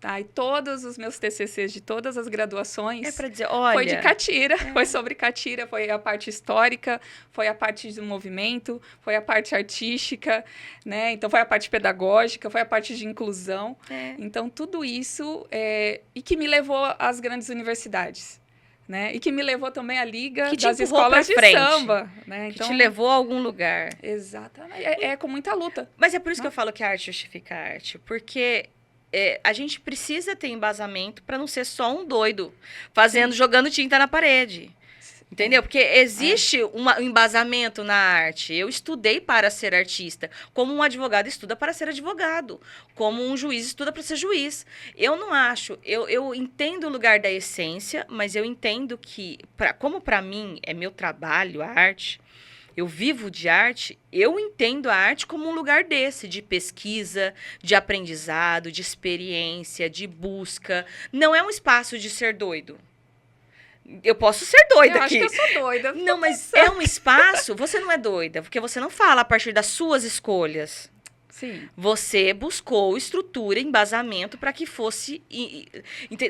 Tá? E todos os meus TCCs de todas as graduações pra dizer, olha, foi de catira, foi sobre catira, foi a parte histórica, foi a parte do movimento, foi a parte artística, né? Então foi a parte pedagógica, foi a parte de inclusão. Então tudo isso e que me levou às grandes universidades. Né? E que me levou também à liga das escolas de samba. Né? Então, que te levou a algum lugar. Exatamente. É com muita luta. Mas é por isso que eu falo que a arte justifica a arte. Porque a gente precisa ter embasamento para não ser só um doido jogando tinta na parede. Entendeu? Porque existe um embasamento na arte. Eu estudei para ser artista. Como um advogado estuda para ser advogado. Como um juiz estuda para ser juiz. Eu não acho... Eu entendo o lugar da essência, mas eu entendo que, como para mim é meu trabalho, a arte, eu vivo de arte, eu entendo a arte como um lugar desse, de pesquisa, de aprendizado, de experiência, de busca. Não é um espaço de ser doido. Eu posso ser doida aqui. Eu acho que eu sou doida. Não, mas é um espaço... Você não é doida, porque você não fala a partir das suas escolhas. Sim. Você buscou estrutura, embasamento para que fosse...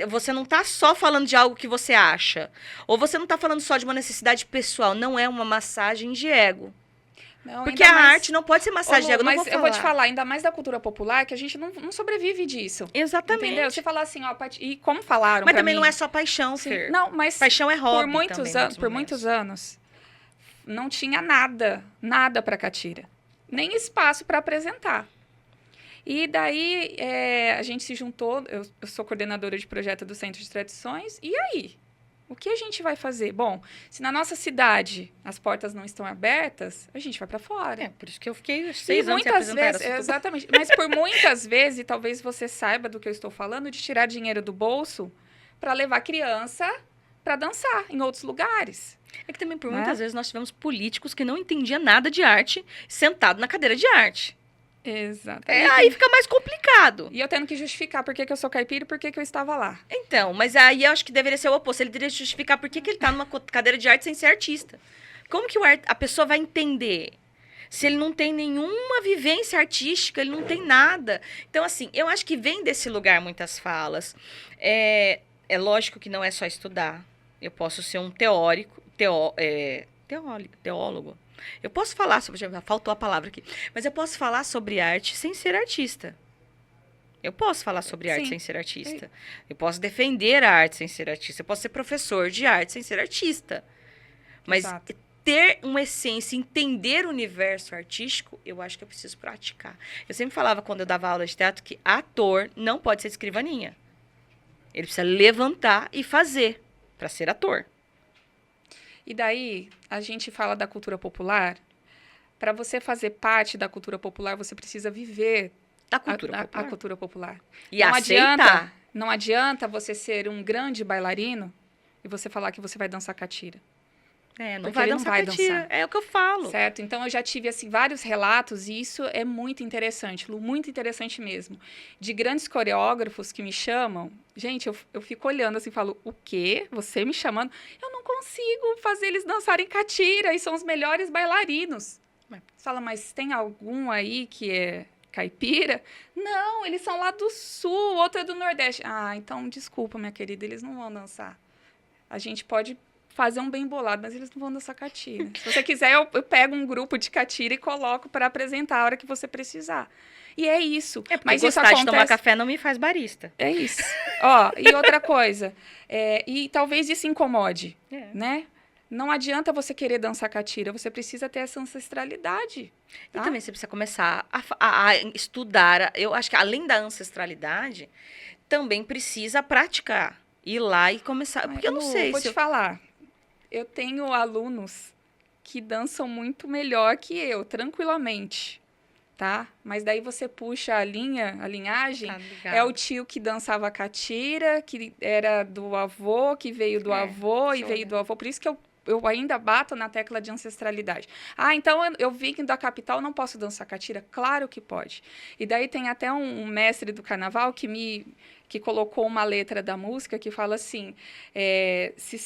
Você não está só falando de algo que você acha. Ou você não está falando só de uma necessidade pessoal. Não é uma massagem de ego. Não, porque a arte não pode ser massagem de ego. Mas eu vou te falar, ainda mais da cultura popular, que a gente não sobrevive disso. Exatamente. Entendeu? Você falar assim, e como falaram mas também mim, não é só paixão, sim, Fer. Não, mas paixão é hobby por muitos anos, não tinha nada para catira. Nem espaço para apresentar. E daí, a gente se juntou, eu sou coordenadora de projeto do Centro de Tradições, e aí? O que a gente vai fazer? Bom, se na nossa cidade as portas não estão abertas, a gente vai para fora. Por isso que eu fiquei 6 anos sem apresentar. Exatamente. Mas por muitas vezes, e talvez você saiba do que eu estou falando, de tirar dinheiro do bolso para levar criança para dançar em outros lugares. É que também por muitas vezes nós tivemos políticos que não entendiam nada de arte sentado na cadeira de arte. Exatamente. Aí fica mais complicado. E eu tendo que justificar por que eu sou caipira e por que eu estava lá. Então, mas aí eu acho que deveria ser o oposto. Ele deveria justificar por que ele está numa cadeira de arte sem ser artista. Como que a pessoa vai entender? Se ele não tem nenhuma vivência artística, ele não tem nada. Então, assim, eu acho que vem desse lugar muitas falas. É lógico que não é só estudar. Eu posso ser um teólogo. Eu posso falar sobre... Já faltou a palavra aqui. Mas eu posso falar sobre arte sem ser artista. Eu posso falar sobre arte sem ser artista. Eu posso defender a arte sem ser artista. Eu posso ser professor de arte sem ser artista. Mas ter uma essência, entender o universo artístico, eu acho que eu preciso praticar. Eu sempre falava, quando eu dava aula de teatro, que ator não pode ser escrivaninha. Ele precisa levantar e fazer para ser ator. E daí, a gente fala da cultura popular. Para você fazer parte da cultura popular, você precisa viver Da cultura a popular. cultura popular. E aceitar. Não adianta você ser um grande bailarino e você falar que você vai dançar catira. Não Porque vai ele não dançar vai catira. dançar. É o que eu falo. Certo? Então, eu já tive, assim, vários relatos, e isso é muito interessante, Lu, muito interessante mesmo. De grandes coreógrafos que me chamam. Gente, eu fico olhando assim e falo, o quê? Você me chamando? Eu não consigo fazer eles dançarem catira, e são os melhores bailarinos. Você fala, mas tem algum aí que é caipira? Não, eles são lá do sul, outro é do nordeste. Ah, então, desculpa, minha querida, eles não vão dançar. A gente pode fazer um bem bolado, mas eles não vão dançar catira. Se você quiser, eu pego um grupo de catira e coloco para apresentar a hora que você precisar. E é isso. Mas isso gostar de tomar café não me faz barista. É isso. Ó, e outra coisa, e talvez isso incomode, né? Não adianta você querer dançar catira, você precisa ter essa ancestralidade. Tá? E também você precisa começar a estudar. Eu acho que além da ancestralidade, também precisa praticar. Ir lá e começar. Porque eu não sei vou se te falar. Eu tenho alunos que dançam muito melhor que eu, tranquilamente, tá? Mas daí você puxa a linhagem, é o tio que dançava catira, que era do avô, que veio do avô e veio do avô. Por isso que eu ainda bato na tecla de ancestralidade. Ah, então eu vim da capital, não posso dançar catira? Claro que pode. E daí tem até um mestre do carnaval que colocou uma letra da música que fala assim, se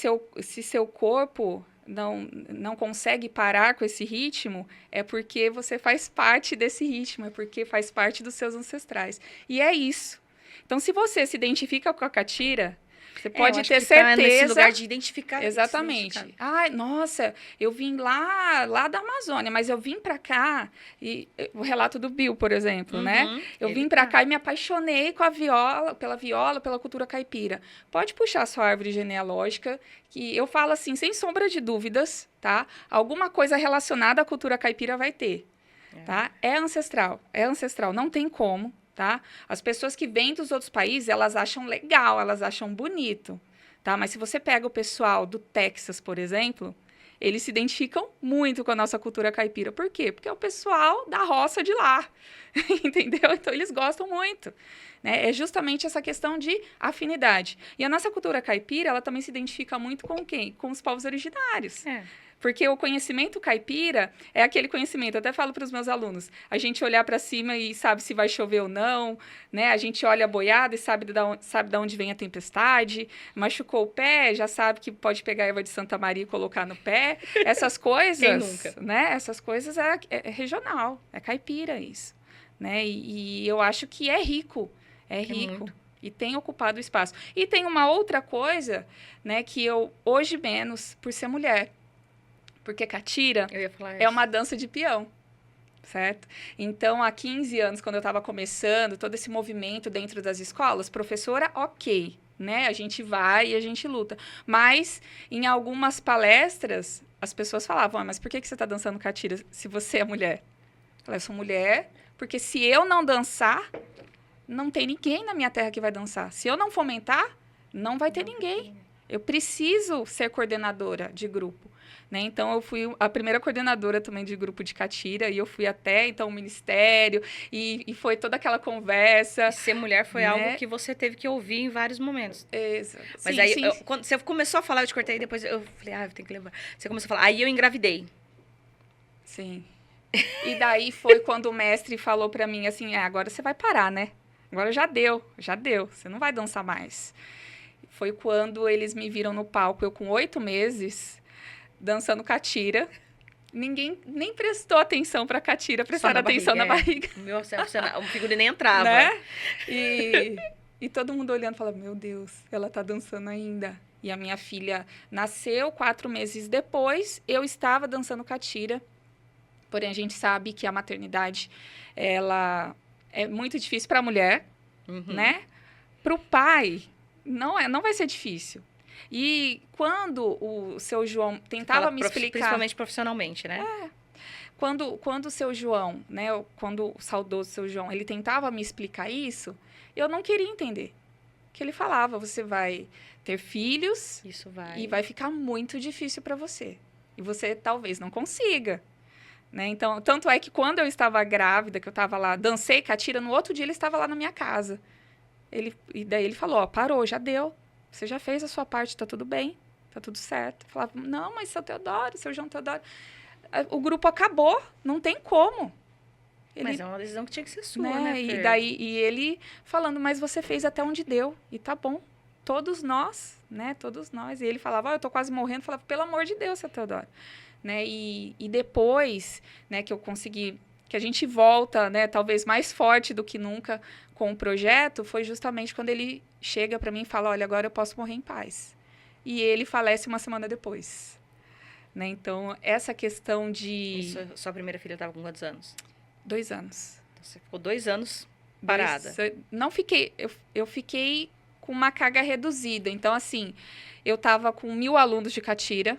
seu corpo não consegue parar com esse ritmo, é porque você faz parte desse ritmo, é porque faz parte dos seus ancestrais. E é isso. Então, se você se identifica com a catira, você pode ter certeza. Tá nesse lugar de identificar. Exatamente. Ai, nossa, eu vim lá da Amazônia, mas eu vim para cá e o relato do Bill, por exemplo, né? Eu vim para cá e me apaixonei com pela viola, pela cultura caipira. Pode puxar a sua árvore genealógica, que eu falo assim, sem sombra de dúvidas, tá? Alguma coisa relacionada à cultura caipira vai ter, tá? É ancestral, não tem como. Tá? As pessoas que vêm dos outros países, elas acham legal, elas acham bonito, tá? Mas se você pega o pessoal do Texas, por exemplo, eles se identificam muito com a nossa cultura caipira. Por quê? Porque é o pessoal da roça de lá, entendeu? Então, eles gostam muito. Né? É justamente essa questão de afinidade. E a nossa cultura caipira, ela também se identifica muito com quem? Com os povos originários. Porque o conhecimento caipira é aquele conhecimento, eu até falo para os meus alunos, a gente olhar para cima e sabe se vai chover ou não, né? A gente olha a boiada e sabe de onde vem a tempestade, machucou o pé, já sabe que pode pegar a erva de Santa Maria e colocar no pé. Essas coisas, quem nunca? Né? Essas coisas é regional, é caipira isso. Né? E eu acho que é rico. E tem ocupado o espaço. E tem uma outra coisa, né, que eu, hoje menos, por ser mulher. Porque catira é uma dança de peão, certo? Então, há 15 anos, quando eu estava começando, todo esse movimento dentro das escolas, professora, ok, né? A gente vai e a gente luta. Mas, em algumas palestras, as pessoas falavam, mas por que você está dançando catira se você é mulher? Eu falei, eu sou mulher, porque se eu não dançar, não tem ninguém na minha terra que vai dançar. Se eu não fomentar, não vai ter ninguém. Eu preciso ser coordenadora de grupo. Né? Então, eu fui a primeira coordenadora também de grupo de catira, e eu fui até, então, o ministério, e foi toda aquela conversa. E ser mulher foi algo que você teve que ouvir em vários momentos. Exato. Mas aí, quando você começou a falar, eu te cortei, e depois eu falei, eu tenho que levar. Você começou a falar, aí eu engravidei. Sim. E daí foi quando o mestre falou pra mim, assim, agora você vai parar, né? Agora já deu, você não vai dançar mais. Foi quando eles me viram no palco, eu com 8 meses... dançando catira. Ninguém nem prestou atenção pra catira, prestaram atenção na barriga. O figurino nem entrava. Né? E todo mundo olhando, falando, meu Deus, ela tá dançando ainda. E a minha filha nasceu 4 meses depois, eu estava dançando catira. Porém, a gente sabe que a maternidade, ela é muito difícil pra mulher, né? Pro pai, não vai ser difícil. E quando o seu João tentava me explicar... Principalmente profissionalmente, né? Quando o seu João, né? Quando o saudoso seu João, ele tentava me explicar isso, eu não queria entender. que ele falava, você vai ter filhos e vai ficar muito difícil para você. E você talvez não consiga. Né? Então, tanto é que quando eu estava grávida, que eu estava lá, dancei catira, no outro dia ele estava lá na minha casa. E daí ele falou, ó, parou, já deu. Você já fez a sua parte, tá tudo bem, tá tudo certo. Eu falava, não, mas seu Teodoro, seu João Teodoro. O grupo acabou, não tem como. Mas é uma decisão que tinha que ser sua, né, Fer? E ele falando, mas você fez até onde deu, e tá bom. Todos nós, né, todos nós. E ele falava, eu tô quase morrendo. Eu falava, pelo amor de Deus, seu Teodoro. Né? E depois, né, que eu consegui, que a gente volta, né, talvez mais forte do que nunca com o projeto, foi justamente quando ele chega para mim e fala, olha, agora eu posso morrer em paz. E ele falece uma semana depois. Né? Então, essa questão de... Sua primeira filha estava com quantos anos? 2 anos. Então, você ficou 2 anos parada. Não fiquei... Eu fiquei com uma carga reduzida. Então, assim, eu estava com 1.000 alunos de catira.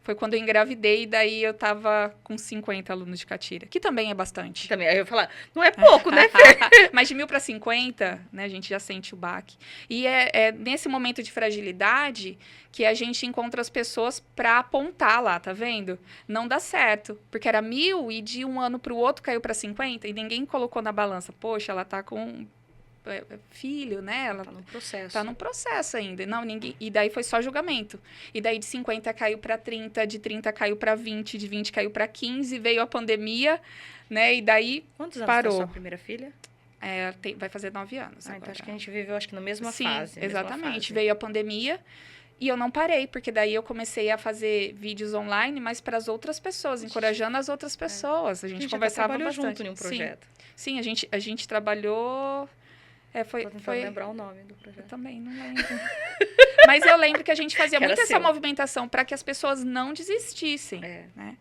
Foi quando eu engravidei, e daí eu tava com 50 alunos de catira, que também é bastante. Também, aí eu ia falar, não é pouco, né, Fer? Mas de 1.000 para 50, né, a gente já sente o baque. E é nesse momento de fragilidade que a gente encontra as pessoas para apontar lá, tá vendo? Não dá certo, porque era 1.000 e de um ano para o outro caiu para 50 e ninguém colocou na balança. Poxa, ela tá com filho, né? Ela tá no processo. Tá no processo ainda. Não, ninguém. E daí foi só julgamento. E daí de 50 caiu para 30, de 30 caiu para 20, de 20 caiu para 15, veio a pandemia, né? E daí quantos anos parou. tem a sua primeira filha? vai fazer 9 anos. Então acho que a gente viveu na mesma Sim, fase. Exatamente. Veio a pandemia e eu não parei, porque daí eu comecei a fazer vídeos online, mas para as outras pessoas, encorajando as outras pessoas. A gente conversava bastante. Junto em um projeto. Sim, a gente trabalhou. Tô tentando lembrar o nome do projeto. Eu também não lembro. Mas eu lembro que a gente fazia muito essa movimentação para que as pessoas não desistissem. Né?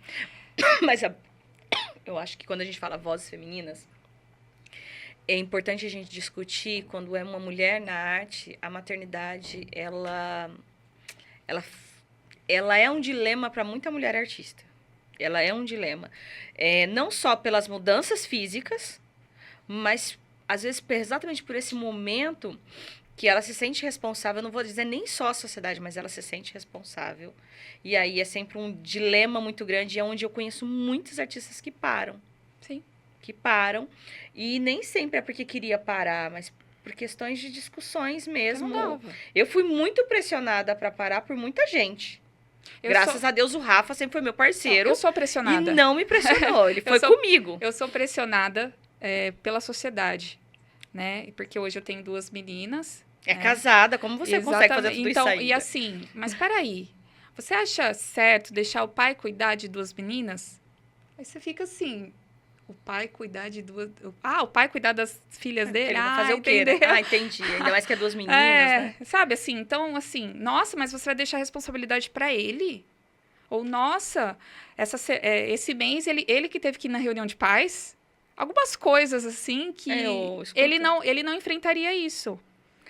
Mas eu acho que quando a gente fala vozes femininas, é importante a gente discutir quando é uma mulher na arte, a maternidade, ela é um dilema para muita mulher artista. Ela é um dilema. Não só pelas mudanças físicas, mas às vezes, exatamente por esse momento que ela se sente responsável, eu não vou dizer nem só a sociedade, mas ela se sente responsável. E aí é sempre um dilema muito grande, é onde eu conheço muitos artistas que param. Sim. Que param. E nem sempre é porque queria parar, mas por questões de discussões mesmo. Eu fui muito pressionada para parar por muita gente. Graças a Deus, o Rafa sempre foi meu parceiro. Eu sou pressionada. E não me pressionou, ele foi comigo. Eu sou pressionada pela sociedade, né? Porque hoje eu tenho 2 meninas. É casada, como você consegue fazer tudo isso aí? E assim, mas peraí, você acha certo deixar o pai cuidar de 2 meninas? Aí você fica assim, o pai cuidar de 2... o pai cuidar das filhas dele? Ele vai fazer o quê, né? Entendi. Ainda mais que é 2 meninas, né? Sabe, assim, então, assim, nossa, mas você vai deixar a responsabilidade para ele? Ou, nossa, esse mês ele que teve que ir na reunião de pais... Algumas coisas, assim, que ele não enfrentaria isso.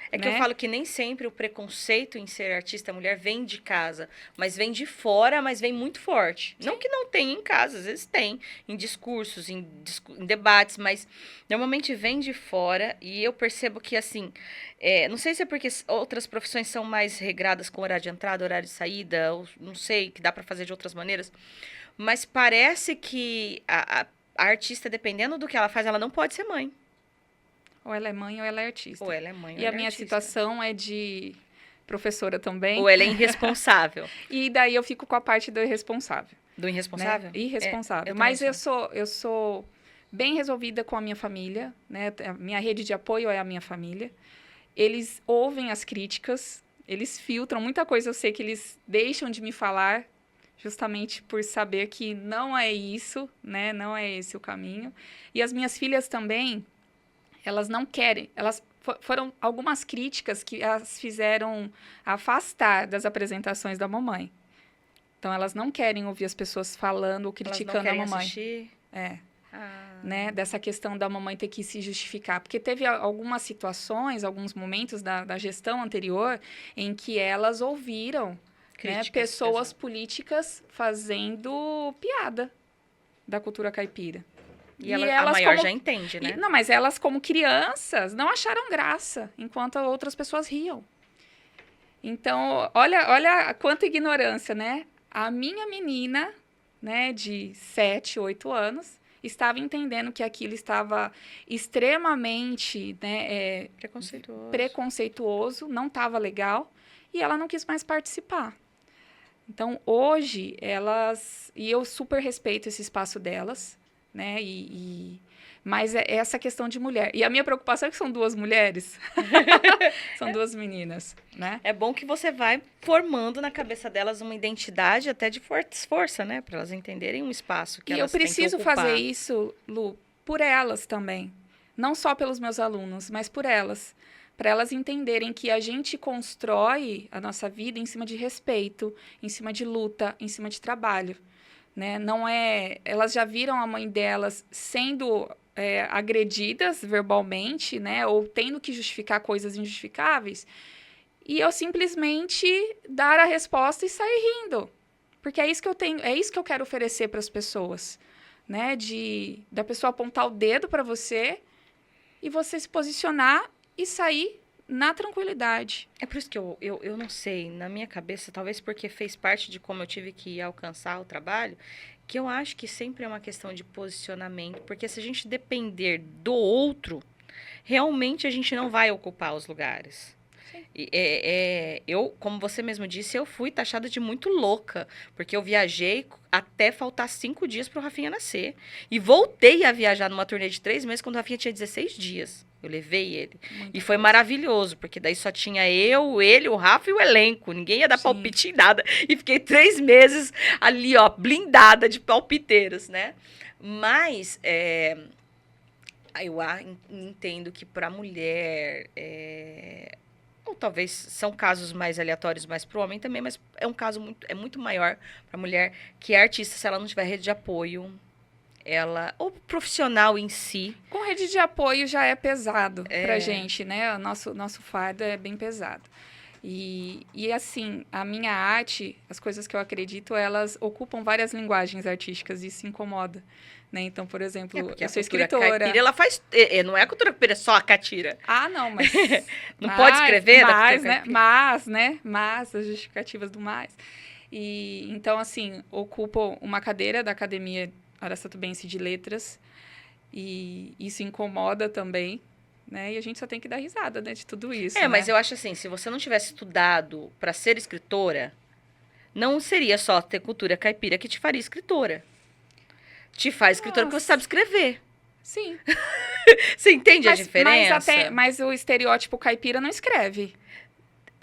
É que eu falo que nem sempre o preconceito em ser artista mulher vem de casa, mas vem de fora, mas vem muito forte. Sim. Não que não tenha em casa, às vezes tem, em discursos, em debates, mas normalmente vem de fora e eu percebo que, assim, não sei se é porque outras profissões são mais regradas com horário de entrada, horário de saída, ou não sei, que dá para fazer de outras maneiras, mas parece que a artista, dependendo do que ela faz, ela não pode ser mãe. Ou ela é mãe ou ela é artista. Ou ela é mãe ou ela é artista. E a minha situação é de professora também. Ou ela é irresponsável. E daí eu fico com a parte do irresponsável. Do irresponsável? Né? Irresponsável. Mas eu sou bem resolvida com a minha família, né? A minha rede de apoio é a minha família. Eles ouvem as críticas, eles filtram. Muita coisa eu sei que eles deixam de me falar, justamente por saber que não é isso, né? Não é esse o caminho. E as minhas filhas também, elas não querem. Foram algumas críticas que elas fizeram afastar das apresentações da mamãe. Então, elas não querem ouvir as pessoas falando ou criticando a mamãe. Elas não querem assistir? Né? Dessa questão da mamãe ter que se justificar. Porque teve algumas situações, alguns momentos da gestão anterior, em que elas ouviram, né, pessoas políticas fazendo piada da cultura caipira. E a maior já entende, né? Não, mas elas, como crianças, não acharam graça, enquanto outras pessoas riam. Então, olha quanta ignorância, né? A minha menina, né, de 7, 8 anos, estava entendendo que aquilo estava extremamente, né, preconceituoso, não estava legal, e ela não quis mais participar. Então, hoje, e eu super respeito esse espaço delas, né, mas é essa questão de mulher. E a minha preocupação é que são 2 mulheres. São 2 meninas, né? É bom que você vai formando na cabeça delas uma identidade até de força, né? Para elas entenderem um espaço que elas têm que ocupar. E eu preciso fazer isso, Lu, por elas também. Não só pelos meus alunos, mas por elas. Para elas entenderem que a gente constrói a nossa vida em cima de respeito, em cima de luta, em cima de trabalho. Né? Não é... Elas já viram a mãe delas sendo agredidas verbalmente, né? Ou tendo que justificar coisas injustificáveis. E eu simplesmente dar a resposta e sair rindo. Porque é isso que eu tenho, é isso que eu quero oferecer para as pessoas. Né? Da pessoa apontar o dedo para você e você se posicionar e sair na tranquilidade. É por isso que eu não sei, na minha cabeça, talvez porque fez parte de como eu tive que alcançar o trabalho, que eu acho que sempre é uma questão de posicionamento, porque se a gente depender do outro, realmente a gente não vai ocupar os lugares. Eu, como você mesmo disse, eu fui taxada de muito louca, porque eu viajei até faltar 5 dias para o Rafinha nascer. E voltei a viajar numa turnê de 3 meses quando o Rafinha tinha 16 dias. Eu levei ele. E foi maravilhoso, porque daí só tinha eu, ele, o Rafa e o elenco. Ninguém ia dar palpite em nada. E fiquei 3 meses ali, ó, blindada de palpiteiros, né? Mas eu entendo que para a mulher... ou talvez são casos mais aleatórios mais para o homem também, mas é um caso muito maior para a mulher que é artista, se ela não tiver rede de apoio, ou profissional em si. Com rede de apoio já é pesado pra gente, né? O nosso fardo é bem pesado. E assim, a minha arte, as coisas que eu acredito, elas ocupam várias linguagens artísticas e isso incomoda. Né? Então, por exemplo, eu sou escritora. Caipira, ela faz... não é a cultura caipira, é só a catira. Ah, não, mas... não pode escrever Mas, as justificativas do mais. E, então, assim, ocupo uma cadeira da Academia Araçatubense de Letras e isso incomoda também, né? E a gente só tem que dar risada, né, de tudo isso. Né? Mas eu acho assim, se você não tivesse estudado para ser escritora, não seria só ter cultura caipira que te faria escritora. Te faz escritora porque você sabe escrever. Sim. Você entende a diferença? Mas o estereótipo caipira não escreve.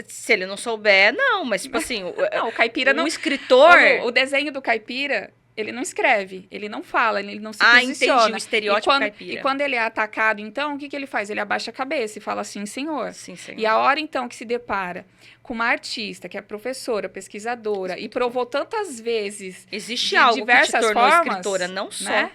Se ele não souber, não. Mas, tipo assim... não, o caipira não... O escritor... O desenho do caipira... Ele não escreve, ele não fala, ele não se posiciona. Entendi, o estereótipo caipira. E quando ele é atacado, então, o que ele faz? Ele abaixa a cabeça e fala assim, senhor. Sim, senhor. E a hora, então, que se depara com uma artista, que é professora, pesquisadora, e provou tantas vezes existe algo diversas que te tornou formas, escritora, não só. Né?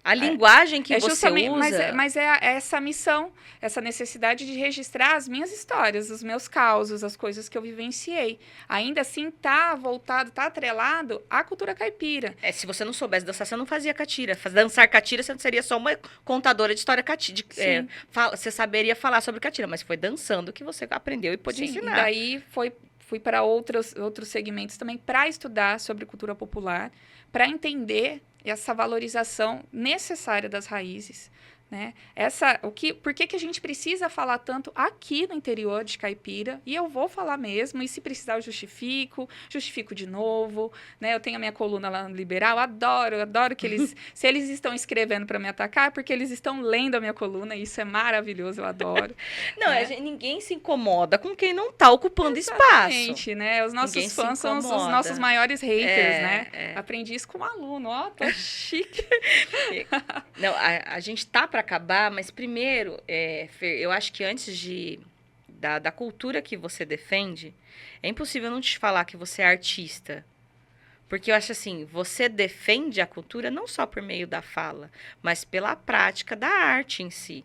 A linguagem que você usa... Mas é essa missão, essa necessidade de registrar as minhas histórias, os meus causos, as coisas que eu vivenciei. Ainda assim, tá voltado, tá atrelado à cultura caipira. Se você não soubesse dançar, você não fazia catira. Dançar catira, você não seria só uma contadora de história catira. Você saberia falar sobre catira, mas foi dançando que você aprendeu e pôde ensinar. E daí fui para outros segmentos também para estudar sobre cultura popular, para entender essa valorização necessária das raízes, né? Por que a gente precisa falar tanto aqui no interior de Caipira? E eu vou falar mesmo, e se precisar eu justifico de novo, né? Eu tenho a minha coluna lá no Liberal, adoro que eles... se eles estão escrevendo para me atacar, é porque eles estão lendo a minha coluna, e isso é maravilhoso, eu adoro. Não, ninguém se incomoda com quem não está ocupando espaço. Né? Os nossos fãs são os nossos maiores haters, né? Aprendi isso com um aluno, tô chique. Não, a gente tá para acabar, mas primeiro, Fer, eu acho que antes da cultura que você defende, é impossível não te falar que você é artista. Porque eu acho assim, você defende a cultura não só por meio da fala, mas pela prática da arte em si.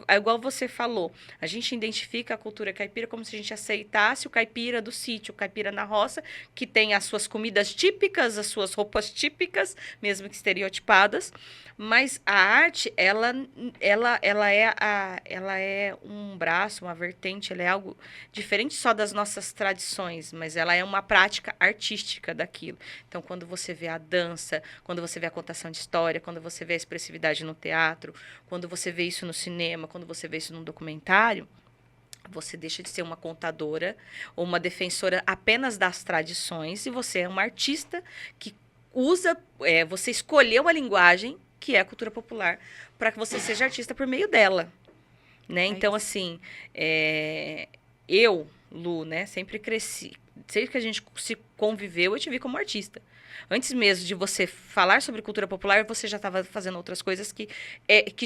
É igual você falou, a gente identifica a cultura caipira como se a gente aceitasse o caipira do sítio, o caipira na roça, que tem as suas comidas típicas, as suas roupas típicas, mesmo que estereotipadas, mas a arte, ela é um braço, uma vertente, ela é algo diferente só das nossas tradições, mas ela é uma prática artística daquilo. Então, quando você vê a dança, quando você vê a contação de história, quando você vê a expressividade no teatro, quando você vê isso no cinema, quando você vê isso num documentário, você deixa de ser uma contadora ou uma defensora apenas das tradições e você é uma artista que usa, você escolheu a linguagem, que é a cultura popular, para que você seja artista por meio dela. Né? Então, assim, eu, Lu, né, sempre cresci. Desde que a gente se conviveu, eu te vi como artista. Antes mesmo de você falar sobre cultura popular, você já estava fazendo outras coisas que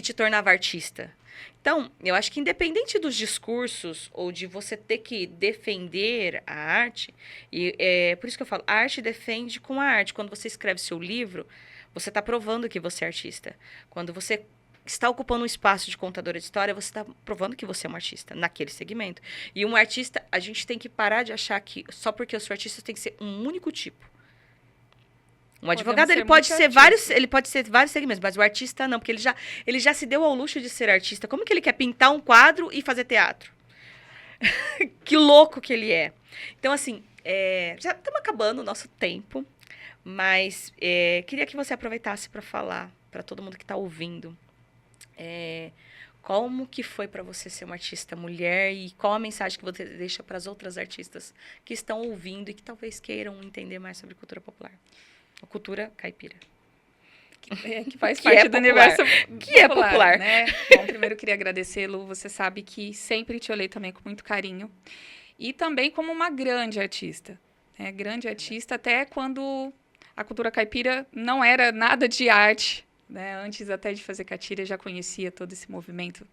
te tornava artista. Então, eu acho que independente dos discursos ou de você ter que defender a arte, e por isso que eu falo, a arte defende com a arte. Quando você escreve seu livro, você está provando que você é artista. Quando você está ocupando um espaço de contadora de história, você está provando que você é um artista naquele segmento. E um artista, a gente tem que parar de achar que só porque eu sou artista tem que ser um único tipo. Um advogado, ele pode ser vários segmentos, mas o artista não, porque ele já se deu ao luxo de ser artista. Como que ele quer pintar um quadro e fazer teatro? Que louco que ele é. Então, assim, já estamos acabando o nosso tempo, mas queria que você aproveitasse para falar para todo mundo que está ouvindo. Como que foi para você ser uma artista mulher e qual a mensagem que você deixa para as outras artistas que estão ouvindo e que talvez queiram entender mais sobre cultura popular? A cultura caipira. Que faz parte do universo que é popular. Né? Bom, primeiro eu queria agradecer, Lu. Você sabe que sempre te olhei também com muito carinho. E também como uma grande artista. Grande artista até quando a cultura caipira não era nada de arte. Né? Antes até de fazer catira, eu já conhecia todo esse movimento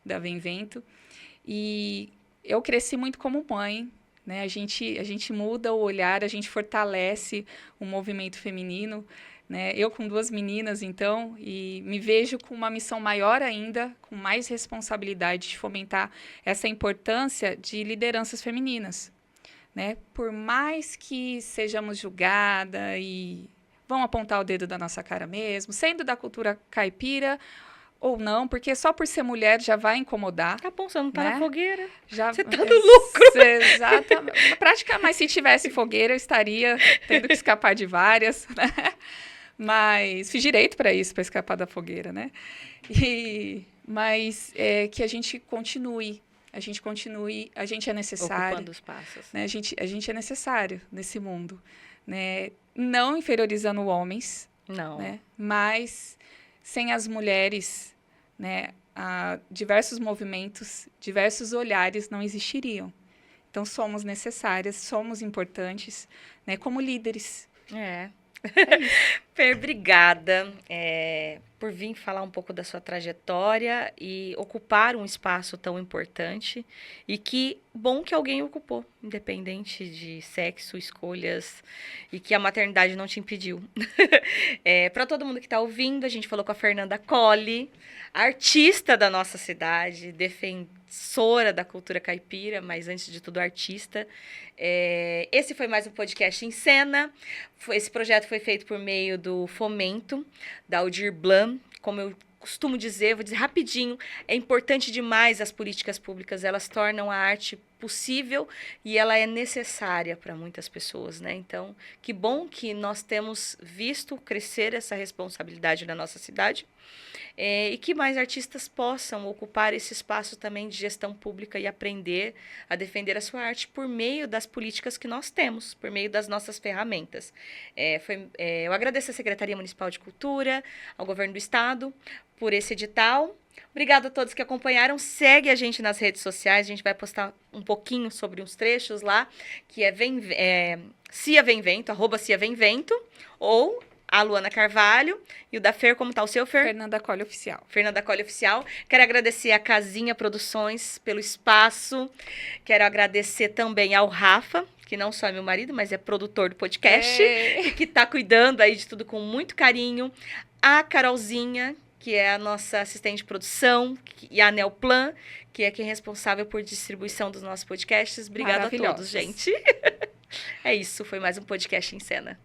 da Vem Vento. E eu cresci muito como mãe. Né? A gente muda o olhar, a gente fortalece o movimento feminino. Né? Eu com 2 meninas, então, e me vejo com uma missão maior ainda, com mais responsabilidade de fomentar essa importância de lideranças femininas. Né? Por mais que sejamos julgadas e vão apontar o dedo da nossa cara mesmo, sendo da cultura caipira ou não, porque só por ser mulher já vai incomodar. Tá bom, você não tá né? na fogueira. Já, você tá no lucro. Exatamente. Na prática, mas se tivesse fogueira, eu estaria tendo que escapar de várias, né? Mas fiz direito para isso, para escapar da fogueira, né? Mas que a gente continue, a gente é necessário. Ocupando os passos. Né? A gente é necessário nesse mundo, né? Não inferiorizando homens, não. Né? Mas sem as mulheres, né? Diversos movimentos, diversos olhares não existiriam. Então, somos necessárias, somos importantes, né? Como líderes. Fer, obrigada por vir falar um pouco da sua trajetória e ocupar um espaço tão importante e que bom que alguém ocupou, independente de sexo, escolhas e que a maternidade não te impediu. Para todo mundo que está ouvindo, a gente falou com a Fernanda Colli, artista da nossa cidade, defensora da cultura caipira, mas antes de tudo artista. Esse foi mais um podcast em cena. Esse projeto foi feito por meio do fomento da Aldir Blanc. Como eu costumo dizer, vou dizer rapidinho, é importante demais as políticas públicas, elas tornam a arte possível e ela é necessária para muitas pessoas, né? Então, que bom que nós temos visto crescer essa responsabilidade na nossa cidade e que mais artistas possam ocupar esse espaço também de gestão pública e aprender a defender a sua arte por meio das políticas que nós temos, por meio das nossas ferramentas. Eu agradeço à Secretaria Municipal de Cultura, ao Governo do Estado, por esse edital. Obrigada a todos que acompanharam. Segue a gente nas redes sociais. A gente vai postar um pouquinho sobre uns trechos lá, que Cia Vem Vento, @CiaVemVento, ou a Luana Carvalho. E o da Fer, como tá o seu, Fer? Fernanda Colli Oficial. Fernanda Colli Oficial. Quero agradecer a Casinha Produções pelo espaço. Quero agradecer também ao Rafa, que não só é meu marido, mas é produtor do podcast, e que tá cuidando aí de tudo com muito carinho. A Carolzinha, que é a nossa assistente de produção, e a Neoplan, que é quem é responsável por distribuição dos nossos podcasts. Obrigada a todos, gente. É isso, foi mais um Podcast em Cena.